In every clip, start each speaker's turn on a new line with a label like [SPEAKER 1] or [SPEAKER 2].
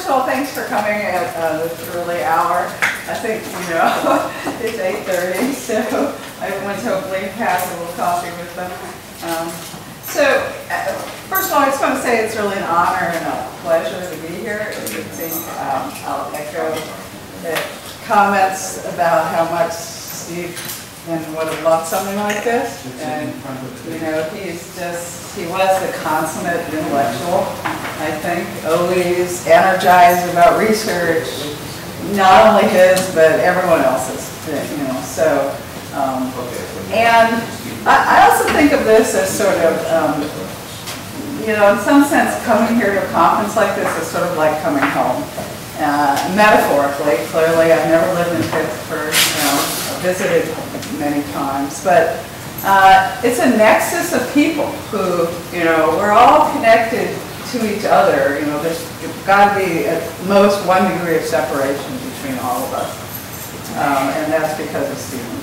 [SPEAKER 1] first of all, thanks for coming at this early hour. I think, you know, it's 8:30, so I went to hopefully have a little coffee with them. First of all, I just want to say it's really an honor and a pleasure to be here. I think I'll echo the comments about how much Steve and would have loved something like this. And, you know, he was the consummate intellectual, I think, always energized about research, not only his, but everyone else's, you know, so, and I also think of this as sort of, you know, in some sense, coming here to a conference like this is sort of like coming home. Metaphorically, clearly, I've never lived in Pittsburgh, you know, I've visited many times, but it's a nexus of people who, you know, we're all connected to each other. You know, there's got to be at most 1 degree of separation between all of us, and that's because of Stephen.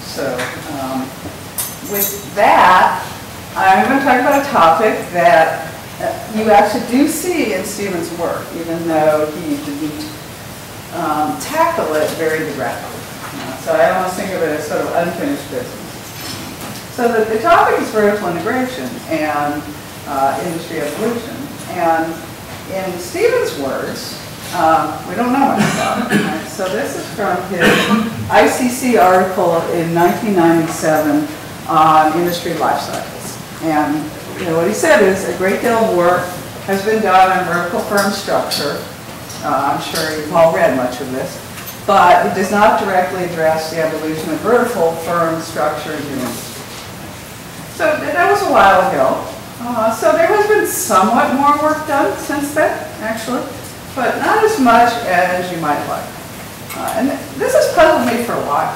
[SPEAKER 1] So, with that, I'm going to talk about a topic that you actually do see in Stephen's work, even though he didn't tackle it very directly. So I almost think of it as sort of unfinished business. So the topic is vertical integration and industry evolution. And in Stephen's words, we don't know much about it. Right? So this is from his ICC article in 1997 on industry life cycles. And you know, what he said is a great deal of work has been done on vertical firm structure. I'm sure you've all read much of this. But it does not directly address the evolution of vertical firm structure in industry. So that was a while ago. So there has been somewhat more work done since then, actually, but not as much as you might like. And this has puzzled me for a while.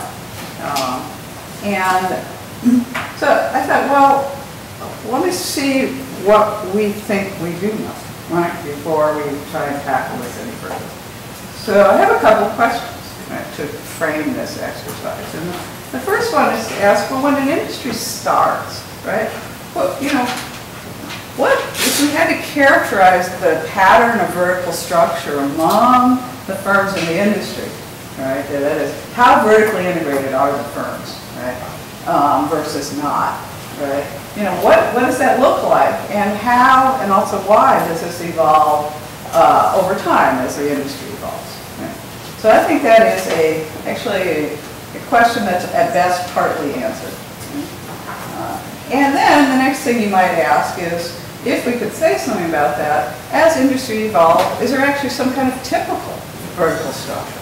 [SPEAKER 1] So I thought, well, let me see what we think we do know, right, before we try and tackle this any further. So I have a couple of questions, right, to frame this exercise. And the first one is to ask, well, when an industry starts, right, well, you know, what if we had to characterize the pattern of vertical structure among the firms in the industry, right? That is, how vertically integrated are the firms, right, versus not, right? You know, what does that look like, and how, and also why does this evolve over time as the industry evolves? Right? So I think that is actually a question that's at best partly answered. And then the next thing you might ask is, if we could say something about that, as industry evolved, is there actually some kind of typical vertical structure?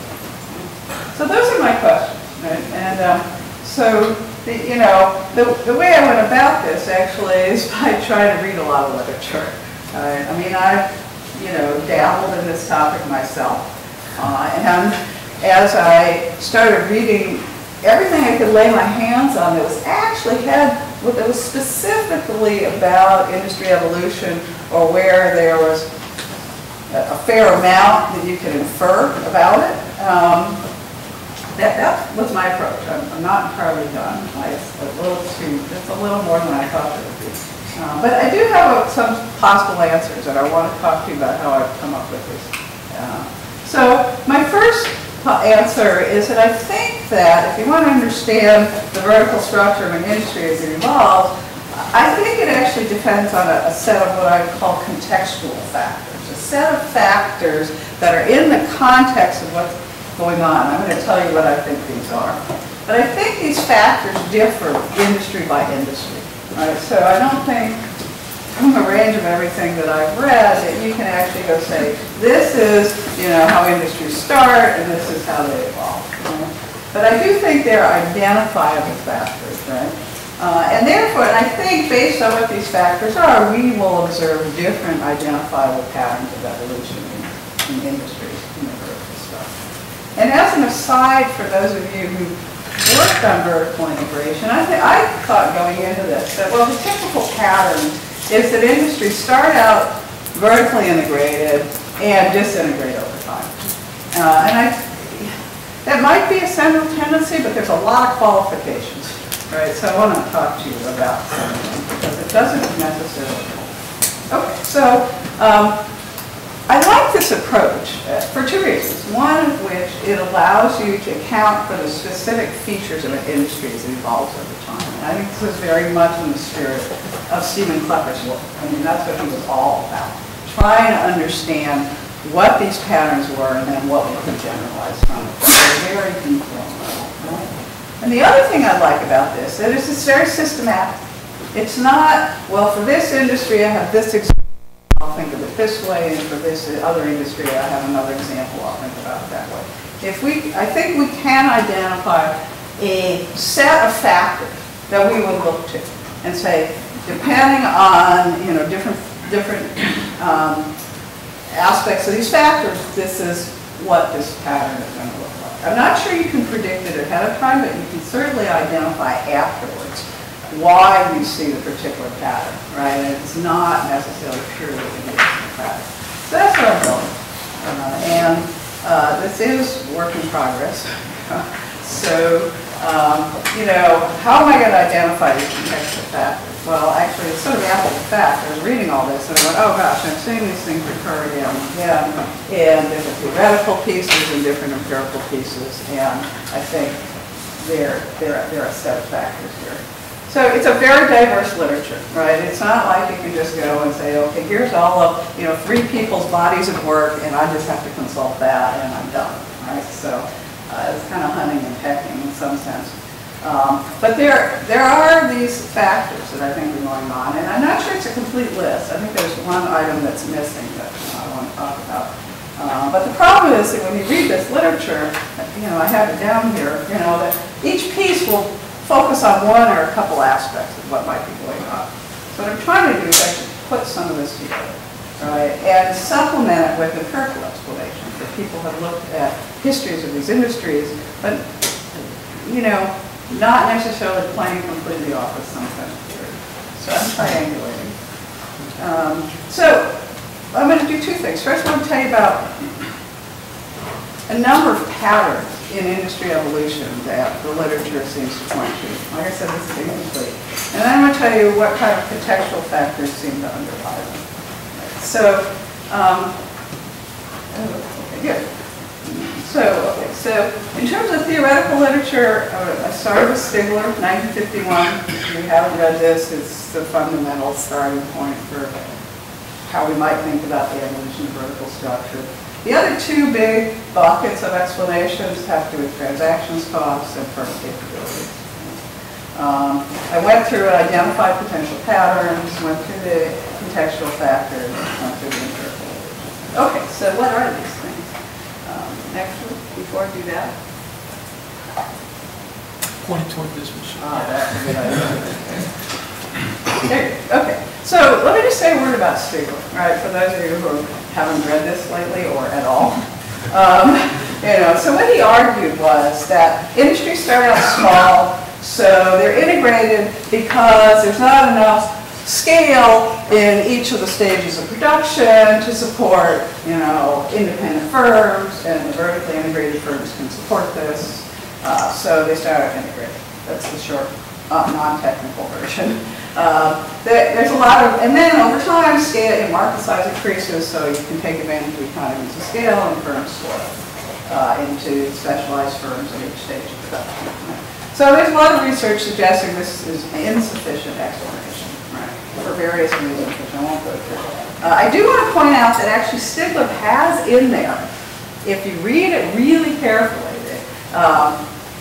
[SPEAKER 1] So those are my questions, right? And so, you know, the way I went about this actually is by trying to read a lot of literature. I mean, I've, you know, dabbled in this topic myself. And as I started reading everything I could lay my hands on that was actually that was specifically about industry evolution, or where there was a fair amount that you could infer about it, that was my approach. I'm not entirely done. It's a little more than I thought it would be. But I do have some possible answers, and I want to talk to you about how I've come up with this. So my first answer is that I think that if you want to understand the vertical structure of an industry as it evolves, I think it actually depends on a set of what I would call contextual factors, a set of factors that are in the context of what's going on. I'm going to tell you what I think these are. But I think these factors differ industry by industry. Right? So I don't think, from the range of everything that I've read, that you can actually go say, this is, you know, how industries start, and this is how they evolve. Right? But I do think they're identifiable factors, right? And therefore, and I think based on what these factors are, we will observe different identifiable patterns of evolution in industries in the vertical structure. And as an aside, for those of you who worked on vertical integration, I thought going into this that, well, the typical pattern is that industries start out vertically integrated and disintegrate over time. That might be a central tendency, but there's a lot of qualifications, right? So I want to talk to you about some of them, because it doesn't necessarily. Okay, so I like like this approach for two reasons. One of which it allows you to account for the specific features of an industry as it evolves over time. And I think this is very much in the spirit of Stephen Klepper's work. I mean, that's what he was all about. Trying to understand what these patterns were and then what we could generalize from it. They're very detailed level, right? And the other thing I like about this is it's very systematic. It's not, well, for this industry I have this example, I'll think of it this way, and for this other industry I have another example, I'll think about it that way. I think we can identify a set of factors that we would look to and say, depending on different aspects of these factors, this is what this pattern is going to look like. I'm not sure you can predict it ahead of time, but you can certainly identify afterwards why you see the particular pattern, right? And it's not necessarily purely a pattern. So that's what I'm going. This is work in progress. So, how am I going to identify these contextual factors? Well, actually, it's sort of apple to fact. I was reading all this, and I went, oh gosh, I'm seeing these things recur again and again, in different theoretical pieces and different empirical pieces, and I think there are a set of factors here. So it's a very diverse literature, right? It's not like you can just go and say, okay, here's all of 3 people's bodies of work, and I just have to consult that, and I'm done, right? So it's kind of hunting and pecking in some sense. But there are these factors that I think are going on, and I'm not sure it's a complete list. I think there's one item that's missing that I want to talk about. But the problem is that when you read this literature, I have it down here, that each piece will focus on one or a couple aspects of what might be going on. So what I'm trying to do is actually put some of this together, right, and supplement it with empirical explanations that people have looked at histories of these industries, but not necessarily playing completely off of some kind of theory. So I'm triangulating. So I'm going to do 2 things. First, I want to tell you about a number of patterns in industry evolution that the literature seems to point to. Like I said, this is incomplete. And then I'm going to tell you what kind of contextual factors seem to underlie them. So, okay, good. So in terms of theoretical literature, I started with Stigler, 1951. If you haven't read this, it's the fundamental starting point for how we might think about the evolution of vertical structure. The other 2 big buckets of explanations have to do with transactions costs and firm capabilities. I went through and identified potential patterns, went through the contextual factors, went through the empirical evolution. Okay, so what are these things? Actually, before I do that,
[SPEAKER 2] point toward this machine.
[SPEAKER 1] That's a good idea. Okay, so let me just say a word about Stigler, right? For those of you who haven't read this lately or at all, so what he argued was that industries start out small, so they're integrated because there's not enough scale in each of the stages of production to support, independent firms, and the vertically integrated firms can support this. So they start out integrated. That's the short, non-technical version. There's a lot of, and then over time, scale and market size increases, so you can take advantage of economies of scale, and firms swell into specialized firms at each stage of production. So there's a lot of research suggesting this is insufficient explanation, right, for various reasons, which I won't go through. I do want to point out that actually Stigler has in there, if you read it really carefully,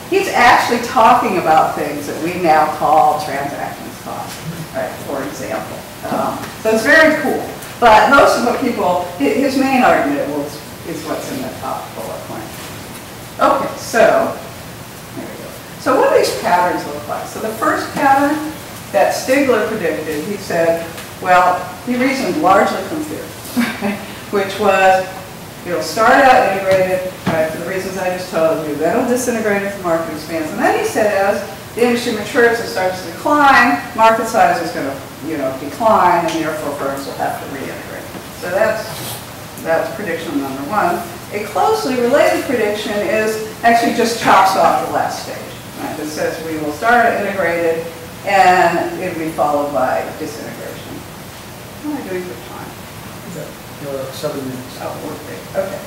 [SPEAKER 1] he's actually talking about things that we now call transactions costs, right, for example. So it's very cool. But most of what people, his main argument is what's in the top bullet point. Okay, so, there we go. So what do these patterns look like? So the first pattern that Stigler predicted, he said, well, he reasoned largely from theory, which was, it'll start out integrated, right, for the reasons I just told you. Then it'll disintegrate as the market expands. And then he said, as the industry matures and starts to decline, market size is going to, decline, and therefore firms will have to reintegrate. So that's prediction number 1. A closely related prediction is actually just chops off the last stage. Right? It says we will start integrated, and it will be followed by disintegration. What am I doing for time?
[SPEAKER 2] 7 minutes.
[SPEAKER 1] Oh, okay.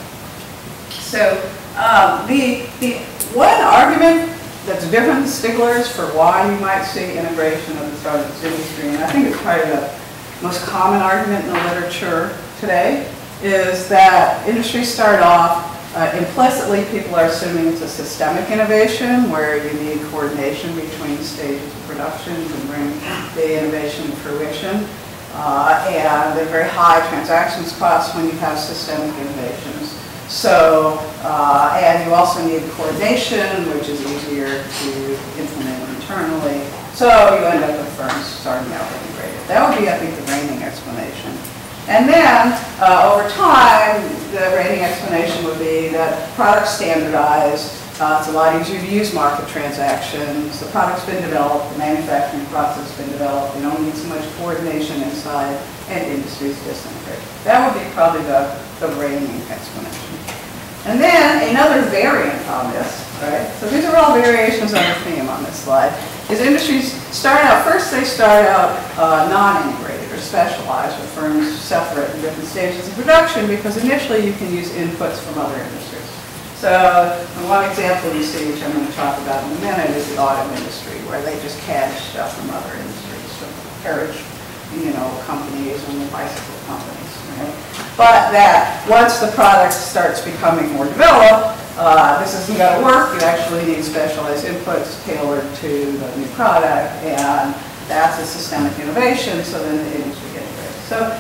[SPEAKER 1] So the one argument that's different than Stigler's for why you might see integration of the start of this industry, and I think it's probably the most common argument in the literature today, is that industries start off implicitly, people are assuming it's a systemic innovation where you need coordination between stages of production to bring the innovation to fruition. And there are very high transactions costs when you have systemic innovations. So, and you also need coordination, which is easier to implement internally. So you end up with firms starting out integrated. That would be, I think, the reigning explanation. And then, over time, the reigning explanation would be that products standardize. It's a lot easier to use market transactions. The product's been developed, the manufacturing process has been developed. You don't need so much coordination inside, and industries disintegrate. That would be probably the reigning explanation. And then another variant on this, right? So these are all variations on the theme on this slide. Is industries start out, first they start out non-integrated or specialized, with firms separate in different stages of production, because initially you can use inputs from other industries. So one example you see, which I'm going to talk about in a minute, is the auto industry, where they just cash stuff from other industries, from carriage, companies and the bicycle companies. Right? But that once the product starts becoming more developed, this isn't going to work. You actually need specialized inputs tailored to the new product, and that's a systemic innovation. So then the industry gets integrated. So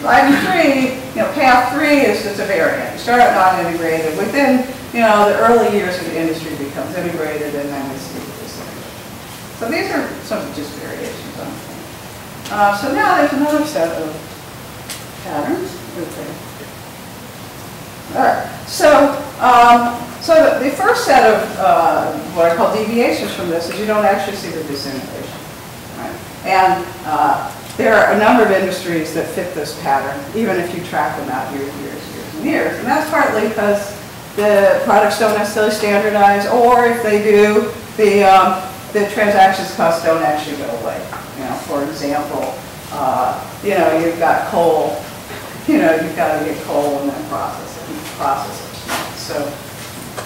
[SPEAKER 1] item 3, path 3 is just a variant. You start out non-integrated. Within, the early years of the industry becomes integrated, and then we see this. So these are some just variations on things. So now there's another set of patterns. Okay. All right. So, the first set of what I call deviations from this is you don't actually see the disintegration. Right? And there are a number of industries that fit this pattern, even if you track them out years and years. And that's partly because the products don't necessarily standardize, or if they do, the transactions costs don't actually go away. For example, you've got coal. You've got to get coal and then process it. So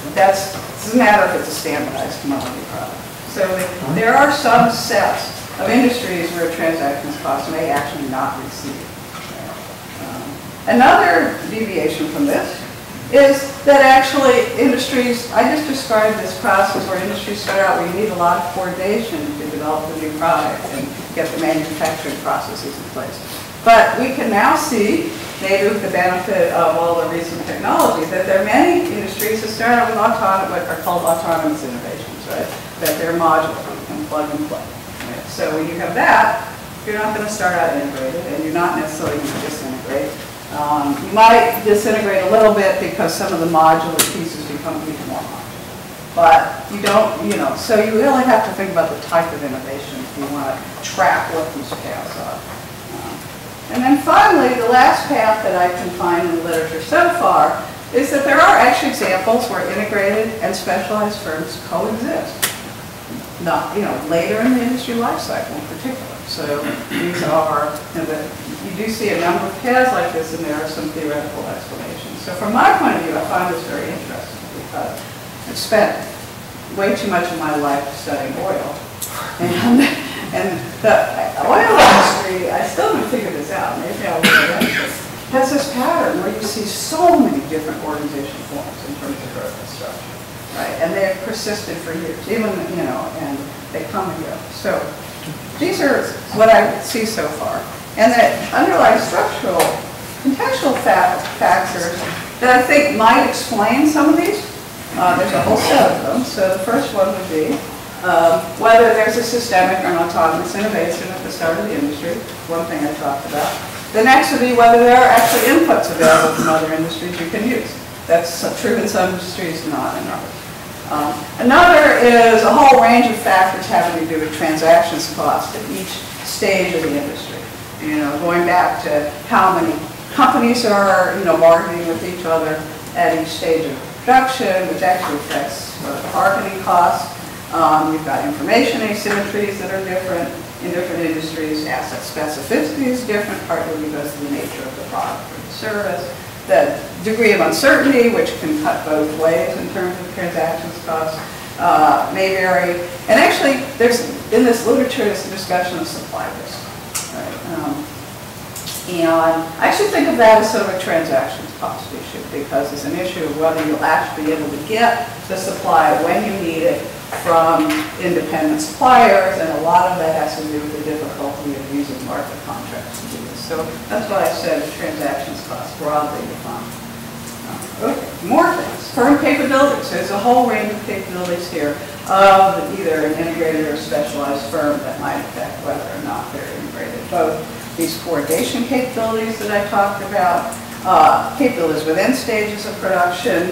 [SPEAKER 1] it doesn't matter if it's a standardized commodity product. So there are some sets of industries where transactions costs may actually not recede. Another deviation from this is that actually industries, I just described this process where industries start out where you need a lot of coordination to develop a new product and get the manufacturing processes in place. But we can now see, maybe with the benefit of all the recent technology, that there are many industries that start out with what are called autonomous innovations, right? That they're modular, you can plug and play. Right? So when you have that, you're not going to start out integrated, and you're not necessarily going to disintegrate. You might disintegrate a little bit because some of the modular pieces become even more modular. But you don't, so you really have to think about the type of innovation if you want to track what these paths are. And then finally, the last path that I can find in the literature so far is that there are actually examples where integrated and specialized firms coexist. Not, later in the industry life cycle in particular. So these are, you do see a number of paths like this, and there are some theoretical explanations. So from my point of view, I find this very interesting because I've spent way too much of my life studying oil. And the oil industry, I still haven't figured this out, maybe I'll get eventually, has this pattern where you see so many different organization forms in terms of growth and structure, right? And they've persisted for years, even, and they come and go. So these are what I see so far. And the underlying structural, contextual factors that I think might explain some of these, there's a whole set of them. So the first one would be whether there's a systemic or an autonomous innovation at the start of the industry, one thing I talked about. The next would be whether there are actually inputs available from other industries you can use. That's true in some industries, not in others. Another is a whole range of factors having to do with transactions cost at each stage of the industry. Going back to how many companies are, bargaining with each other at each stage of production, which actually affects marketing costs. You've got information asymmetries that are different. in different industries. Asset specificity is different, partly because of the nature of the product or the service. The degree of uncertainty, which can cut both ways in terms of transactions costs, may vary. And actually, in this literature, there's a discussion of supply risk. Right? And I actually think of that as sort of a transactions cost issue, because it's an issue of whether you'll actually be able to get the supply when you need it from independent suppliers, and a lot of that has to do with the difficulty of using market contracts to do this. So that's why I said transactions cost broadly defined. Okay, more things. Firm capabilities. There's a whole range of capabilities here of either an integrated or specialized firm that might affect whether or not they're integrated. Both these coordination capabilities that I talked about, capabilities within stages of production,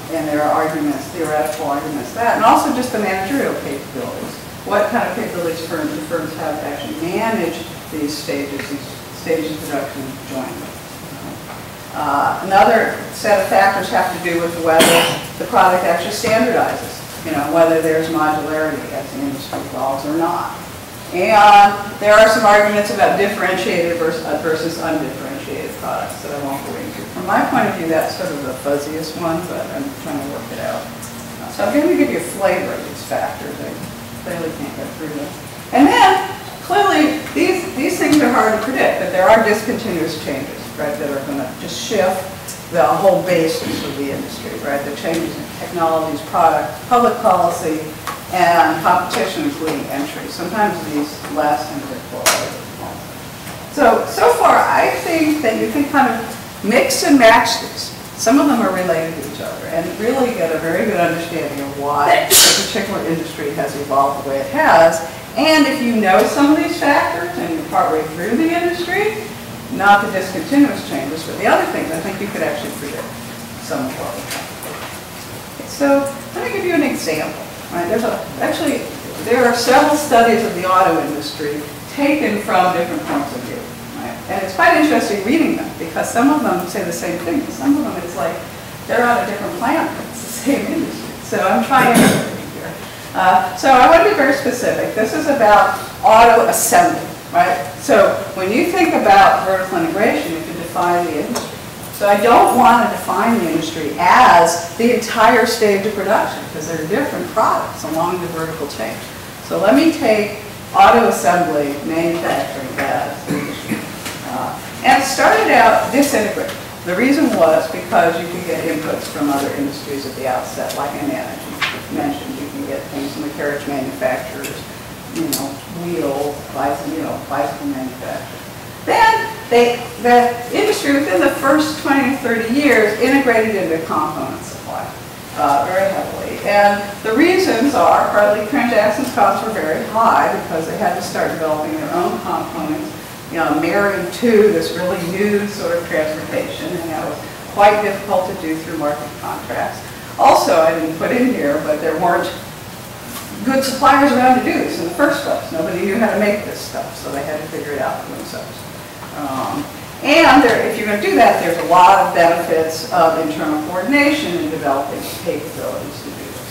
[SPEAKER 1] and there are arguments, theoretical arguments that, and also just the managerial capabilities. What kind of capabilities do firms have to actually manage these stages of production jointly? Another set of factors have to do with whether the product actually standardizes, whether there's modularity as the industry evolves or not. And there are some arguments about differentiated versus undifferentiated products that I won't go into. From my point of view, that's sort of the fuzziest one, but I'm trying to work it out. So I'm going to give you a flavor of these factors. I clearly can't get through them. And then, clearly, these things are hard to predict, but there are discontinuous changes, right, that are going to just shift the whole basis of the industry, right? The changes in technologies, product, public policy, and competition, including entry. Sometimes these last in a bit So far, I think that you can kind of mix and match these. Some of them are related to each other, and really get a very good understanding of why a particular industry has evolved the way it has. And if you know some of these factors, and you're partway through the industry, not the discontinuous changes, but the other things, I think you could actually predict some of what will happen. Okay, so let me give you an example. Right? There are several studies of the auto industry taken from different points of view. Right? And it's quite interesting reading them, because some of them say the same thing. Some of them it's like they're on a different planet, but it's the same industry. So I'm trying to here. So I want to be very specific. This is about auto assembly. Right? So when you think about vertical integration, you can define the industry. So I don't want to define the industry as the entire stage of production, because there are different products along the vertical chain. So let me take auto assembly, manufacturing as the industry. And it started out disintegrated. The reason was because you can get inputs from other industries at the outset, like I mentioned. You can get things from the carriage manufacturers, wheel, bicycle manufacturers. Then the industry within the first 20 to 30 years integrated into component supply very heavily. And the reasons are partly transactions costs were very high because they had to start developing their own components, married to this really new sort of transportation, and that was quite difficult to do through market contracts. Also, I didn't put in here, but there weren't good suppliers around to do this in the first place. Nobody knew how to make this stuff, so they had to figure it out for themselves. And if you're going to do that, there's a lot of benefits of internal coordination and developing capabilities to do this.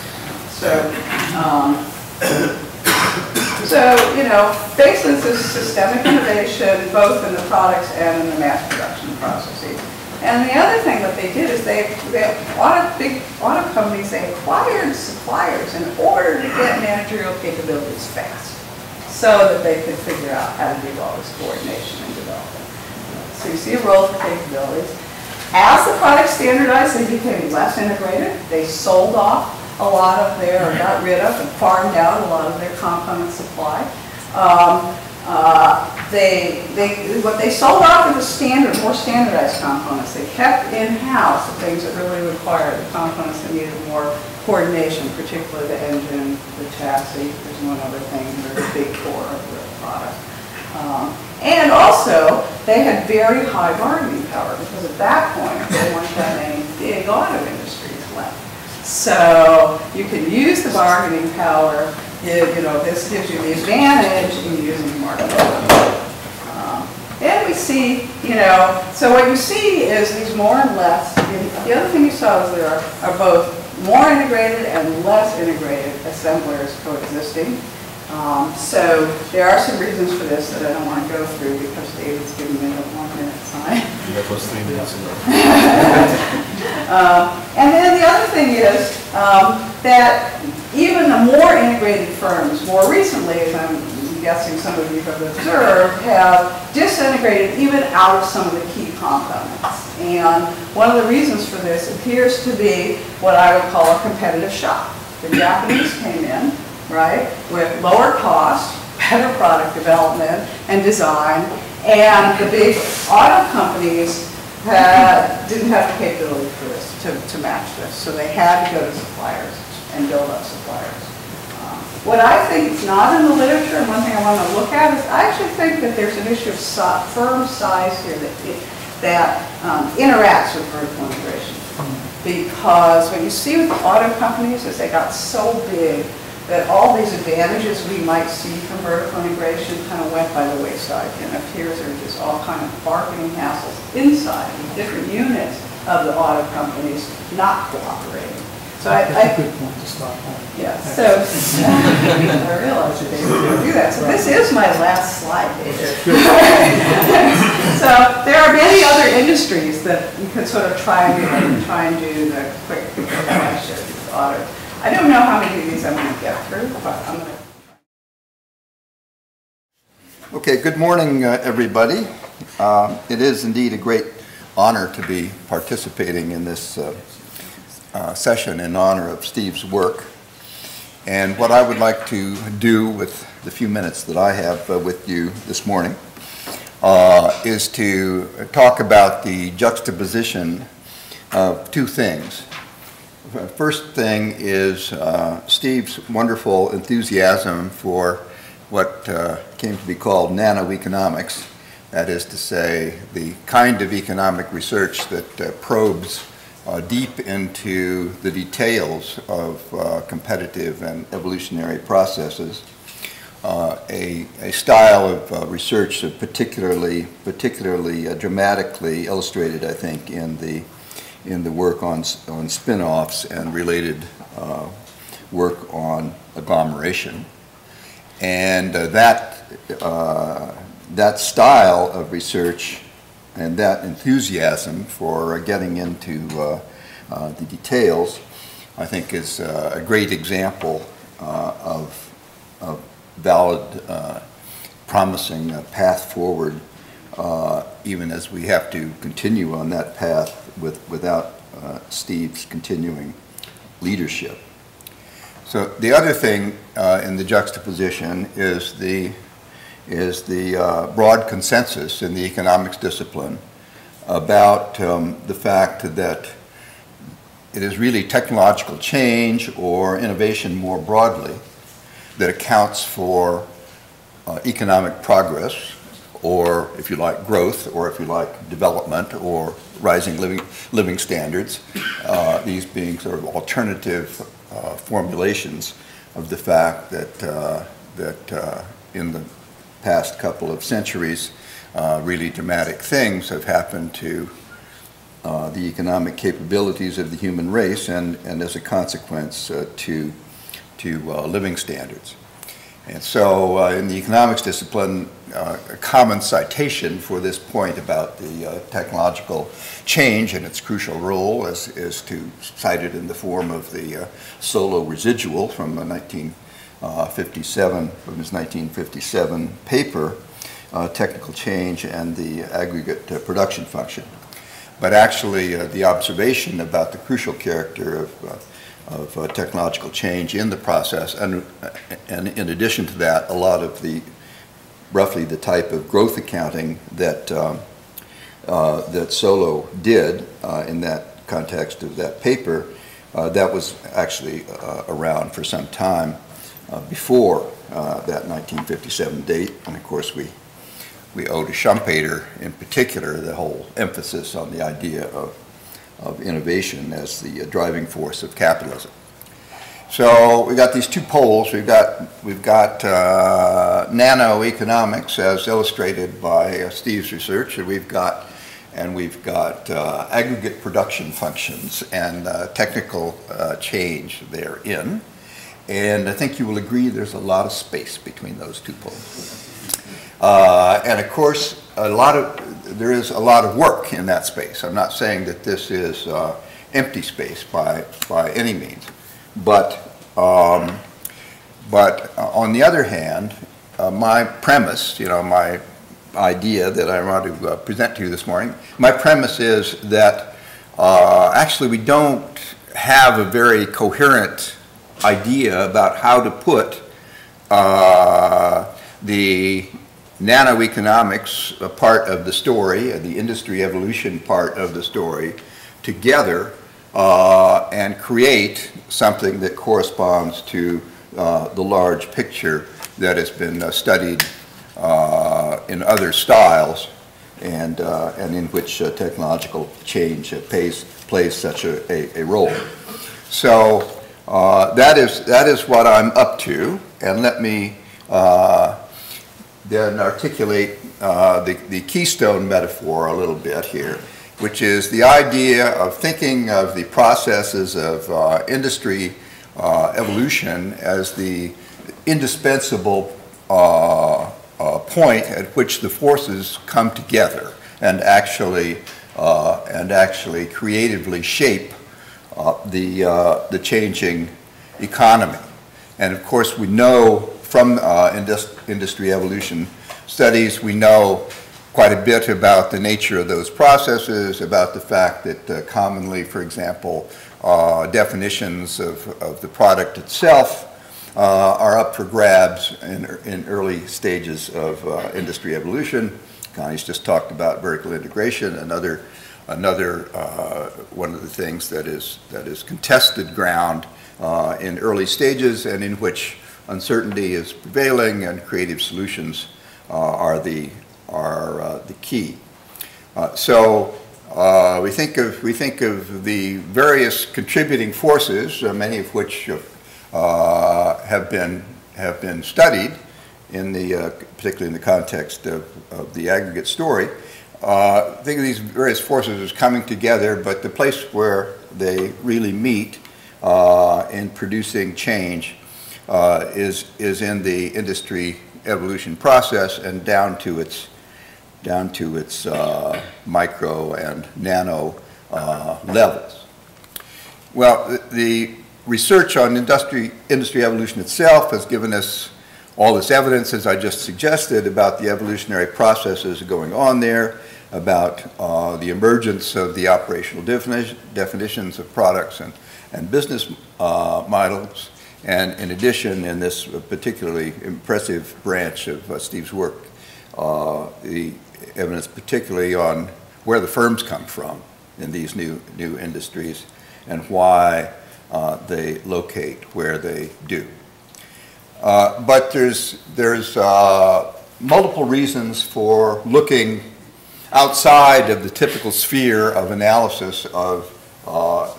[SPEAKER 1] Basically this is systemic innovation, both in the products and in the mass production processes. And the other thing that they did is a lot of big auto companies, they acquired suppliers in order to get managerial capabilities fast, so that they could figure out how to do all this coordination and development. So you see a role for capabilities. As the products standardized, they became less integrated. They sold off a lot of their, or got rid of and farmed out a lot of their component supply. What they sold off were the more standardized components. They kept in-house the things that really required the components that needed more coordination, particularly the engine, the chassis. There's one other thing, they're the big core of the product. And also, they had very high bargaining power, because at that point, there weren't that many big auto industries left. So you can use the bargaining power. This gives you the advantage in using market. And we see, so what you see is these more and less. The other thing you saw is there are both more integrated and less integrated assemblers coexisting. So there are some reasons for this that I don't want to go through because David's giving me a 1 minute time.
[SPEAKER 3] That was 3 minutes ago.
[SPEAKER 1] And then the other thing is that even the more integrated firms, more recently, as I'm guessing some of you have observed, have disintegrated even out of some of the key components. And one of the reasons for this appears to be what I would call a competitive shock. The Japanese came in, right, with lower cost, better product development and design, and the big auto companies didn't have the capability for this, to match this. So they had to go to suppliers and build up suppliers. What I think is not in the literature, and one thing I want to look at, is I actually think that there's an issue of firm size here that interacts with vertical integration. Because when you see with the auto companies, as they got so big, that all these advantages we might see from vertical integration kind of went by the wayside. And it appears there are just all kind of bargaining hassles inside the different units of the auto companies not cooperating. So
[SPEAKER 2] That's a good point to stop on.
[SPEAKER 1] Yeah, so I realized that they were going to do that. So this is my last slide, David. So there are many other industries that you could sort of try and do the quick question with auto. I don't know how many of these I'm going to get through, but I'm going to.
[SPEAKER 4] Okay, good morning, everybody. It is indeed a great honor to be participating in this session in honor of Steve's work. And what I would like to do with the few minutes that I have with you this morning is to talk about the juxtaposition of two things. First thing is Steve's wonderful enthusiasm for what came to be called nanoeconomics, that is to say, the kind of economic research that probes deep into the details of competitive and evolutionary processes, a style of research particularly dramatically illustrated, I think, in the work on spin-offs and related work on agglomeration. And that style of research and that enthusiasm for getting into the details, I think, is a great example of valid, promising path forward, even as we have to continue on that path without Steve's continuing leadership. So the other thing in the juxtaposition is the broad consensus in the economics discipline about the fact that it is really technological change or innovation more broadly that accounts for economic progress, or if you like growth, or if you like development, or rising living standards, these being sort of alternative formulations of the fact that in the past couple of centuries, really dramatic things have happened to the economic capabilities of the human race, and as a consequence to living standards. And so in the economics discipline, a common citation for this point about the technological change and its crucial role is to cite it in the form of the Solow residual from the 1957 paper, Technical Change and the Aggregate Production Function. But actually the observation about the crucial character of technological change in the process, and in addition to that, a lot of roughly the type of growth accounting that Solow did in that context of that paper, that was actually around for some time before that 1957 date. And of course we owe to Schumpeter in particular the whole emphasis on the idea of innovation as the driving force of capitalism. So we got these two poles. We've got nanoeconomics as illustrated by Steve's research, and we've got aggregate production functions and technical change therein. And I think you will agree there's a lot of space between those two poles. And of course, there is a lot of work in that space. I'm not saying that this is empty space by any means. But on the other hand, my premise, my idea that I want to present to you this morning, my premise is that actually we don't have a very coherent idea about how to put the nanoeconomics part of the story, the industry evolution part of the story, together and create something that corresponds to the large picture that has been studied in other styles and in which technological change plays such a role. So that is what I'm up to, and let me then articulate the keystone metaphor a little bit here, which is the idea of thinking of the processes of industry evolution as the indispensable point at which the forces come together and actually creatively shape the changing economy. And of course, we know from industry evolution studies, we know quite a bit about the nature of those processes, about the fact that commonly, for example, definitions of the product itself are up for grabs in early stages of industry evolution. Connie's just talked about vertical integration, another one of the things that is contested ground in early stages, and in which uncertainty is prevailing and creative solutions are the key. So we think of the various contributing forces, many of which have been studied particularly in the context of the aggregate story. Think of these various forces as coming together, but the place where they really meet in producing change is in the industry evolution process and down to its micro and nano levels. Well, the research on industry evolution itself has given us all this evidence, as I just suggested, about the evolutionary processes going on there, about the emergence of the operational definitions of products and business models. And in addition, in this particularly impressive branch of Steve's work, the evidence particularly on where the firms come from in these new industries and why they locate where they do. But there's multiple reasons for looking outside of the typical sphere of analysis of the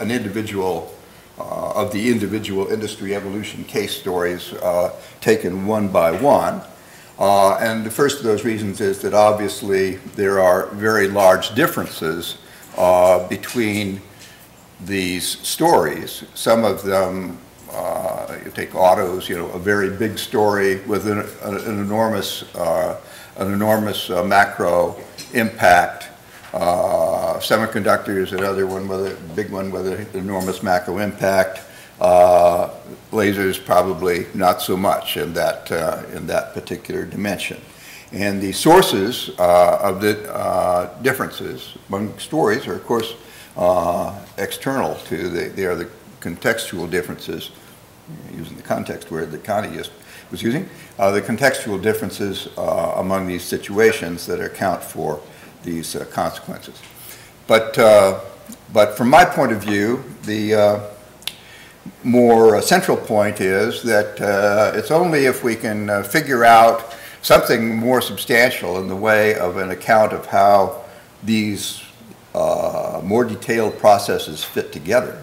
[SPEAKER 4] individual industry evolution case stories taken one by one. And the first of those reasons is that obviously there are very large differences between these stories. Some of them, you take autos, a very big story with an enormous macro impact. Semiconductors, another one with a big one with an enormous macro impact. Lasers, probably not so much in that particular dimension. And the sources of the differences among stories are, of course, external to they are the contextual differences, using the context word that Connie just was using, the contextual differences among these situations that account for these consequences. But from my point of view, the more central point is that it's only if we can figure out something more substantial in the way of an account of how these more detailed processes fit together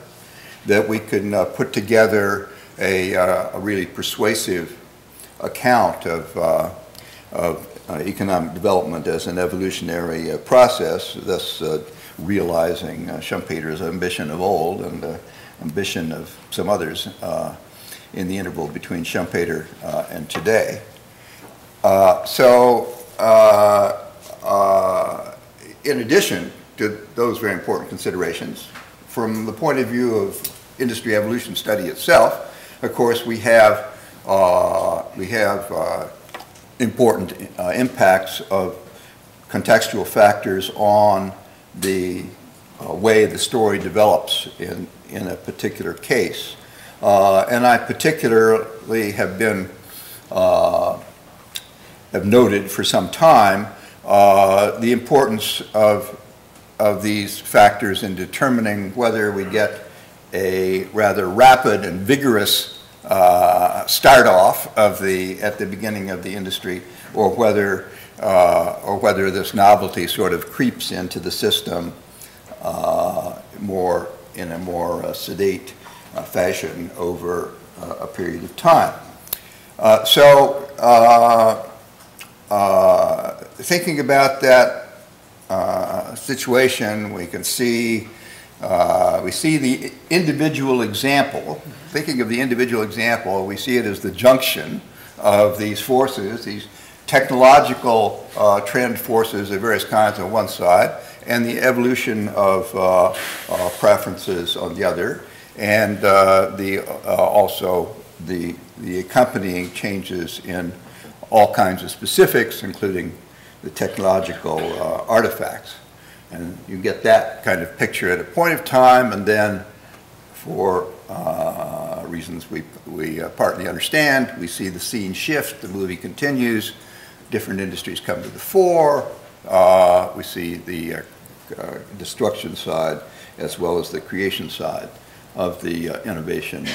[SPEAKER 4] that we can put together a really persuasive account of economic development as an evolutionary process, thus realizing Schumpeter's ambition of old and ambition of some others in the interval between Schumpeter and today. In addition to those very important considerations, from the point of view of industry evolution study itself, of course, we have important impacts of contextual factors on the way the story develops in a particular case. And I particularly have noted for some time the importance of these factors in determining whether we get a rather rapid and vigorous start off at the beginning of the industry, or whether this novelty sort of creeps into the system in a more sedate fashion over a period of time. Thinking about that situation, we see the individual example. Thinking of the individual example, we see it as the junction of these forces, these technological trend forces of various kinds on one side, and the evolution of preferences on the other, and also the accompanying changes in all kinds of specifics, including the technological artifacts. And you get that kind of picture at a point of time, and then for reasons we partly understand, we see the scene shift, the movie continues, different industries come to the fore, we see the destruction side as well as the creation side of the innovation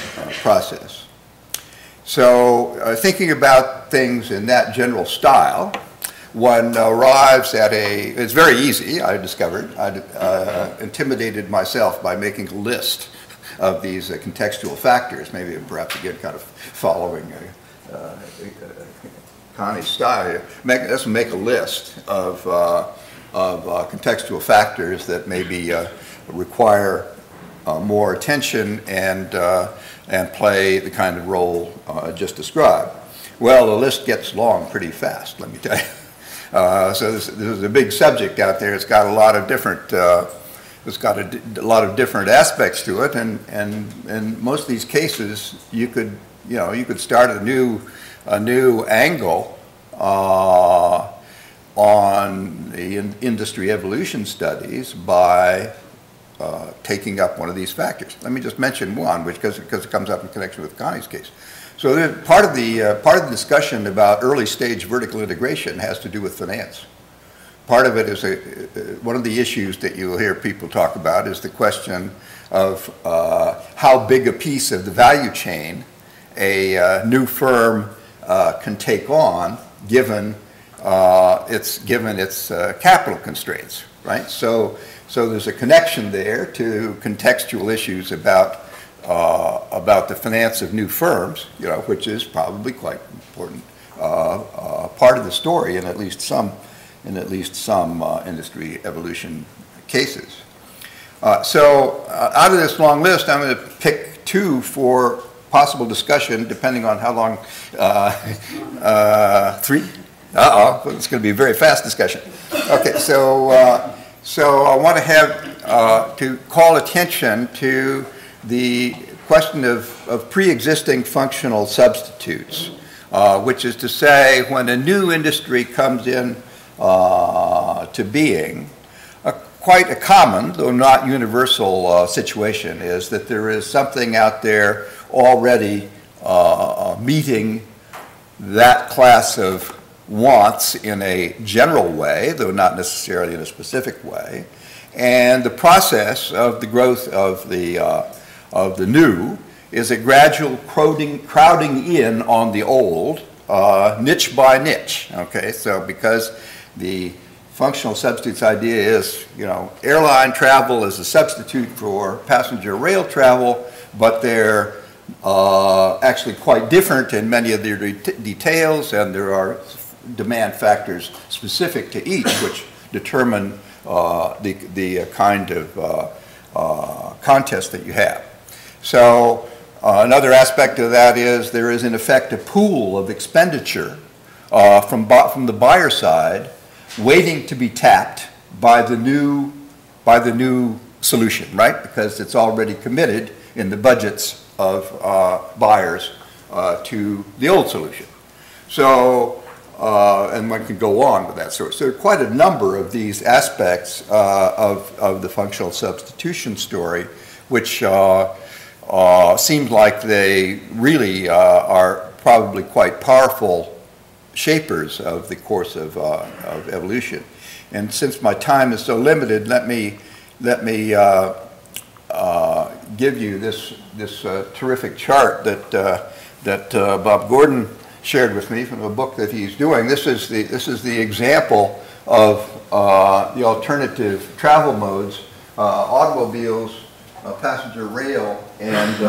[SPEAKER 4] process. So thinking about things in that general style, one arrives at it's very easy, I discovered. I intimidated myself by making a list of these contextual factors, maybe perhaps again kind of following Connie's style. Let's make a list of contextual factors that maybe require more attention and play the kind of role just described. Well, the list gets long pretty fast, let me tell you. So this is a big subject out there. It's got a lot of different aspects to it, and in most of these cases, you could start a new angle on the industry evolution studies by taking up one of these factors. Let me just mention one, because it comes up in connection with Connie's case. So part of the discussion about early stage vertical integration has to do with finance. Part of it is one of the issues that you'll hear people talk about is the question of how big a piece of the value chain a new firm can take on given its capital constraints, right? So there's a connection there to contextual issues about the finance of new firms, which is probably quite important part of the story in at least some industry evolution cases. So out of this long list, I'm going to pick two for possible discussion, depending on how long. Three? It's going to be a very fast discussion. Okay, so I want to call attention to the question of pre-existing functional substitutes, which is to say, when a new industry comes in to being, quite a common, though not universal, situation is that there is something out there already meeting that class of wants in a general way, though not necessarily in a specific way, and the process of the growth of the new is a gradual crowding in on the old, niche by niche. Okay, so because the functional substitutes idea is, airline travel is a substitute for passenger rail travel, but they're actually quite different in many of their details, and there are demand factors specific to each which determine the kind of contest that you have. So Another aspect of that is there is in effect a pool of expenditure from the buyer side waiting to be tapped by the new solution, right? Because it's already committed in the budgets of buyers to the old solution. So, and one can go on with that sort. So quite a number of these aspects of the functional substitution story, which seems like they really are probably quite powerful shapers of the course of evolution. And since my time is so limited, let me give you this terrific chart that Bob Gordon shared with me from a book that he's doing. This is the example of the alternative travel modes: automobiles, passenger rail, and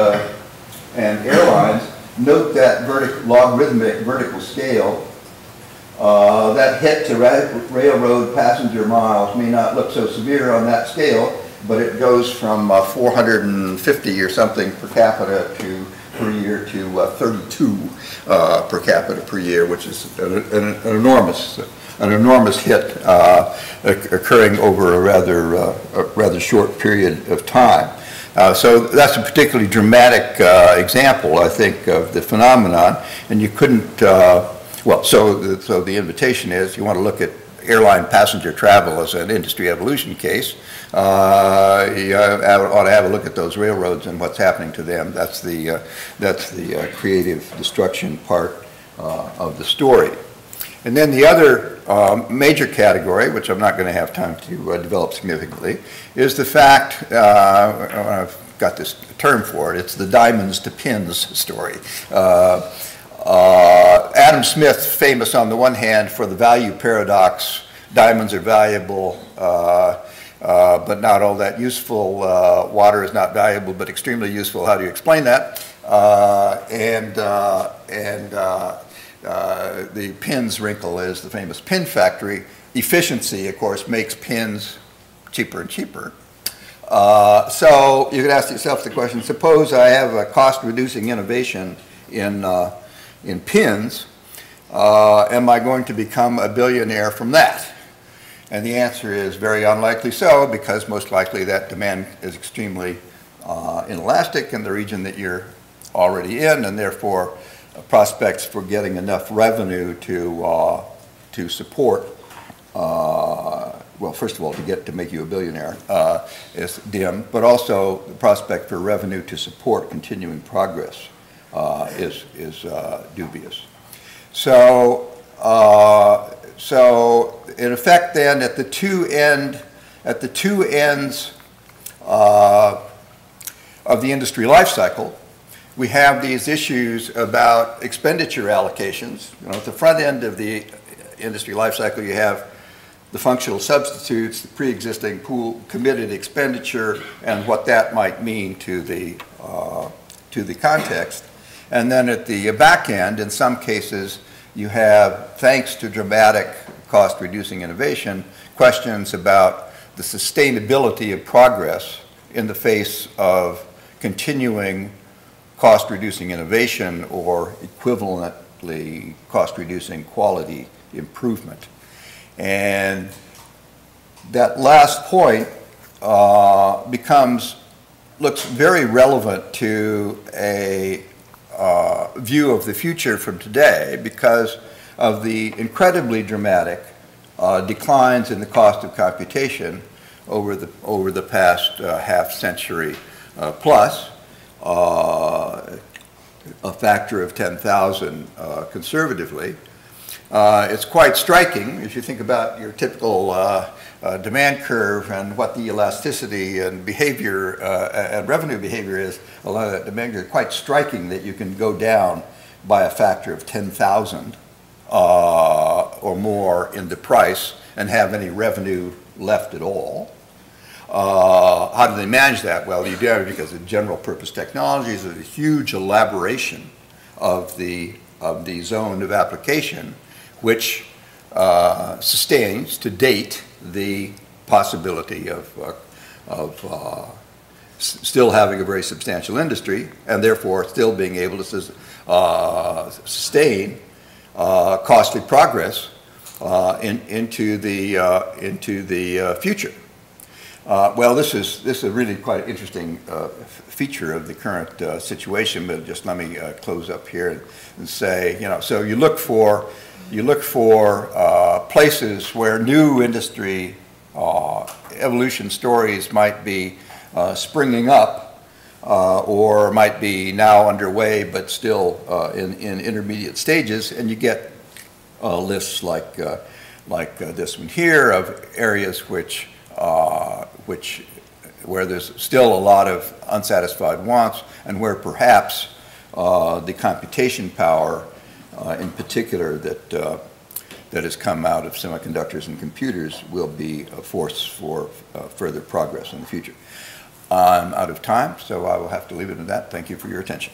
[SPEAKER 4] airlines. Note that logarithmic vertical scale. That hit to railroad passenger miles may not look so severe on that scale, but it goes from 450 or something per capita per year to 32 per capita per year, which is an enormous hit occurring over a rather short period of time. So that's a particularly dramatic example, I think, of the phenomenon, and you couldn't. So the invitation is, you want to look at airline passenger travel as an industry evolution case. You ought to have a look at those railroads and what's happening to them. That's the creative destruction part of the story. And then the other major category, which I'm not going to have time to develop significantly, is the fact, I've got this term for it, it's the diamonds to pins story. Adam Smith, famous on the one hand for the value paradox: diamonds are valuable, but not all that useful. Water is not valuable, but extremely useful. How do you explain that? The pins wrinkle is the famous pin factory. Efficiency, of course, makes pins cheaper and cheaper. So you could ask yourself the question: suppose I have a cost-reducing innovation in pins, am I going to become a billionaire from that? And the answer is very unlikely so, because most likely that demand is extremely inelastic in the region that you're already in, and therefore prospects for getting enough revenue to support, well, first of all, to make you a billionaire is dim, but also the prospect for revenue to support continuing progress is dubious. So in effect, then, at the two ends of the industry life cycle, we have these issues about expenditure allocations. You know, at the front end of the industry life cycle, you have the functional substitutes, the pre-existing pool, committed expenditure, and what that might mean to the context. And then at the back end, in some cases, you have, thanks to dramatic cost-reducing innovation, questions about the sustainability of progress in the face of continuing cost-reducing innovation or equivalently cost-reducing quality improvement. And that last point looks very relevant to a view of the future from today, because of the incredibly dramatic declines in the cost of computation over the past half century plus, a factor of 10,000 conservatively. It's quite striking if you think about your typical demand curve and what the elasticity and behavior and revenue behavior is. A lot of that demand curve, quite striking that you can go down by a factor of 10,000 or more in the price and have any revenue left at all. How do they manage that? Well, you do, because of general purpose technologies, there's a huge elaboration of the zone of application, which sustains to date the possibility of still having a very substantial industry, and therefore still being able to sustain costly progress into the future. Well, this is really quite an interesting feature of the current situation. But just let me close up here and say, so you look for places where new industry evolution stories might be springing up, or might be now underway, but still in intermediate stages, and you get lists like this one here of areas where there's still a lot of unsatisfied wants, and where perhaps the computation power, in particular, that has come out of semiconductors and computers will be a force for further progress in the future. I'm out of time, so I will have to leave it at that. Thank you for your attention.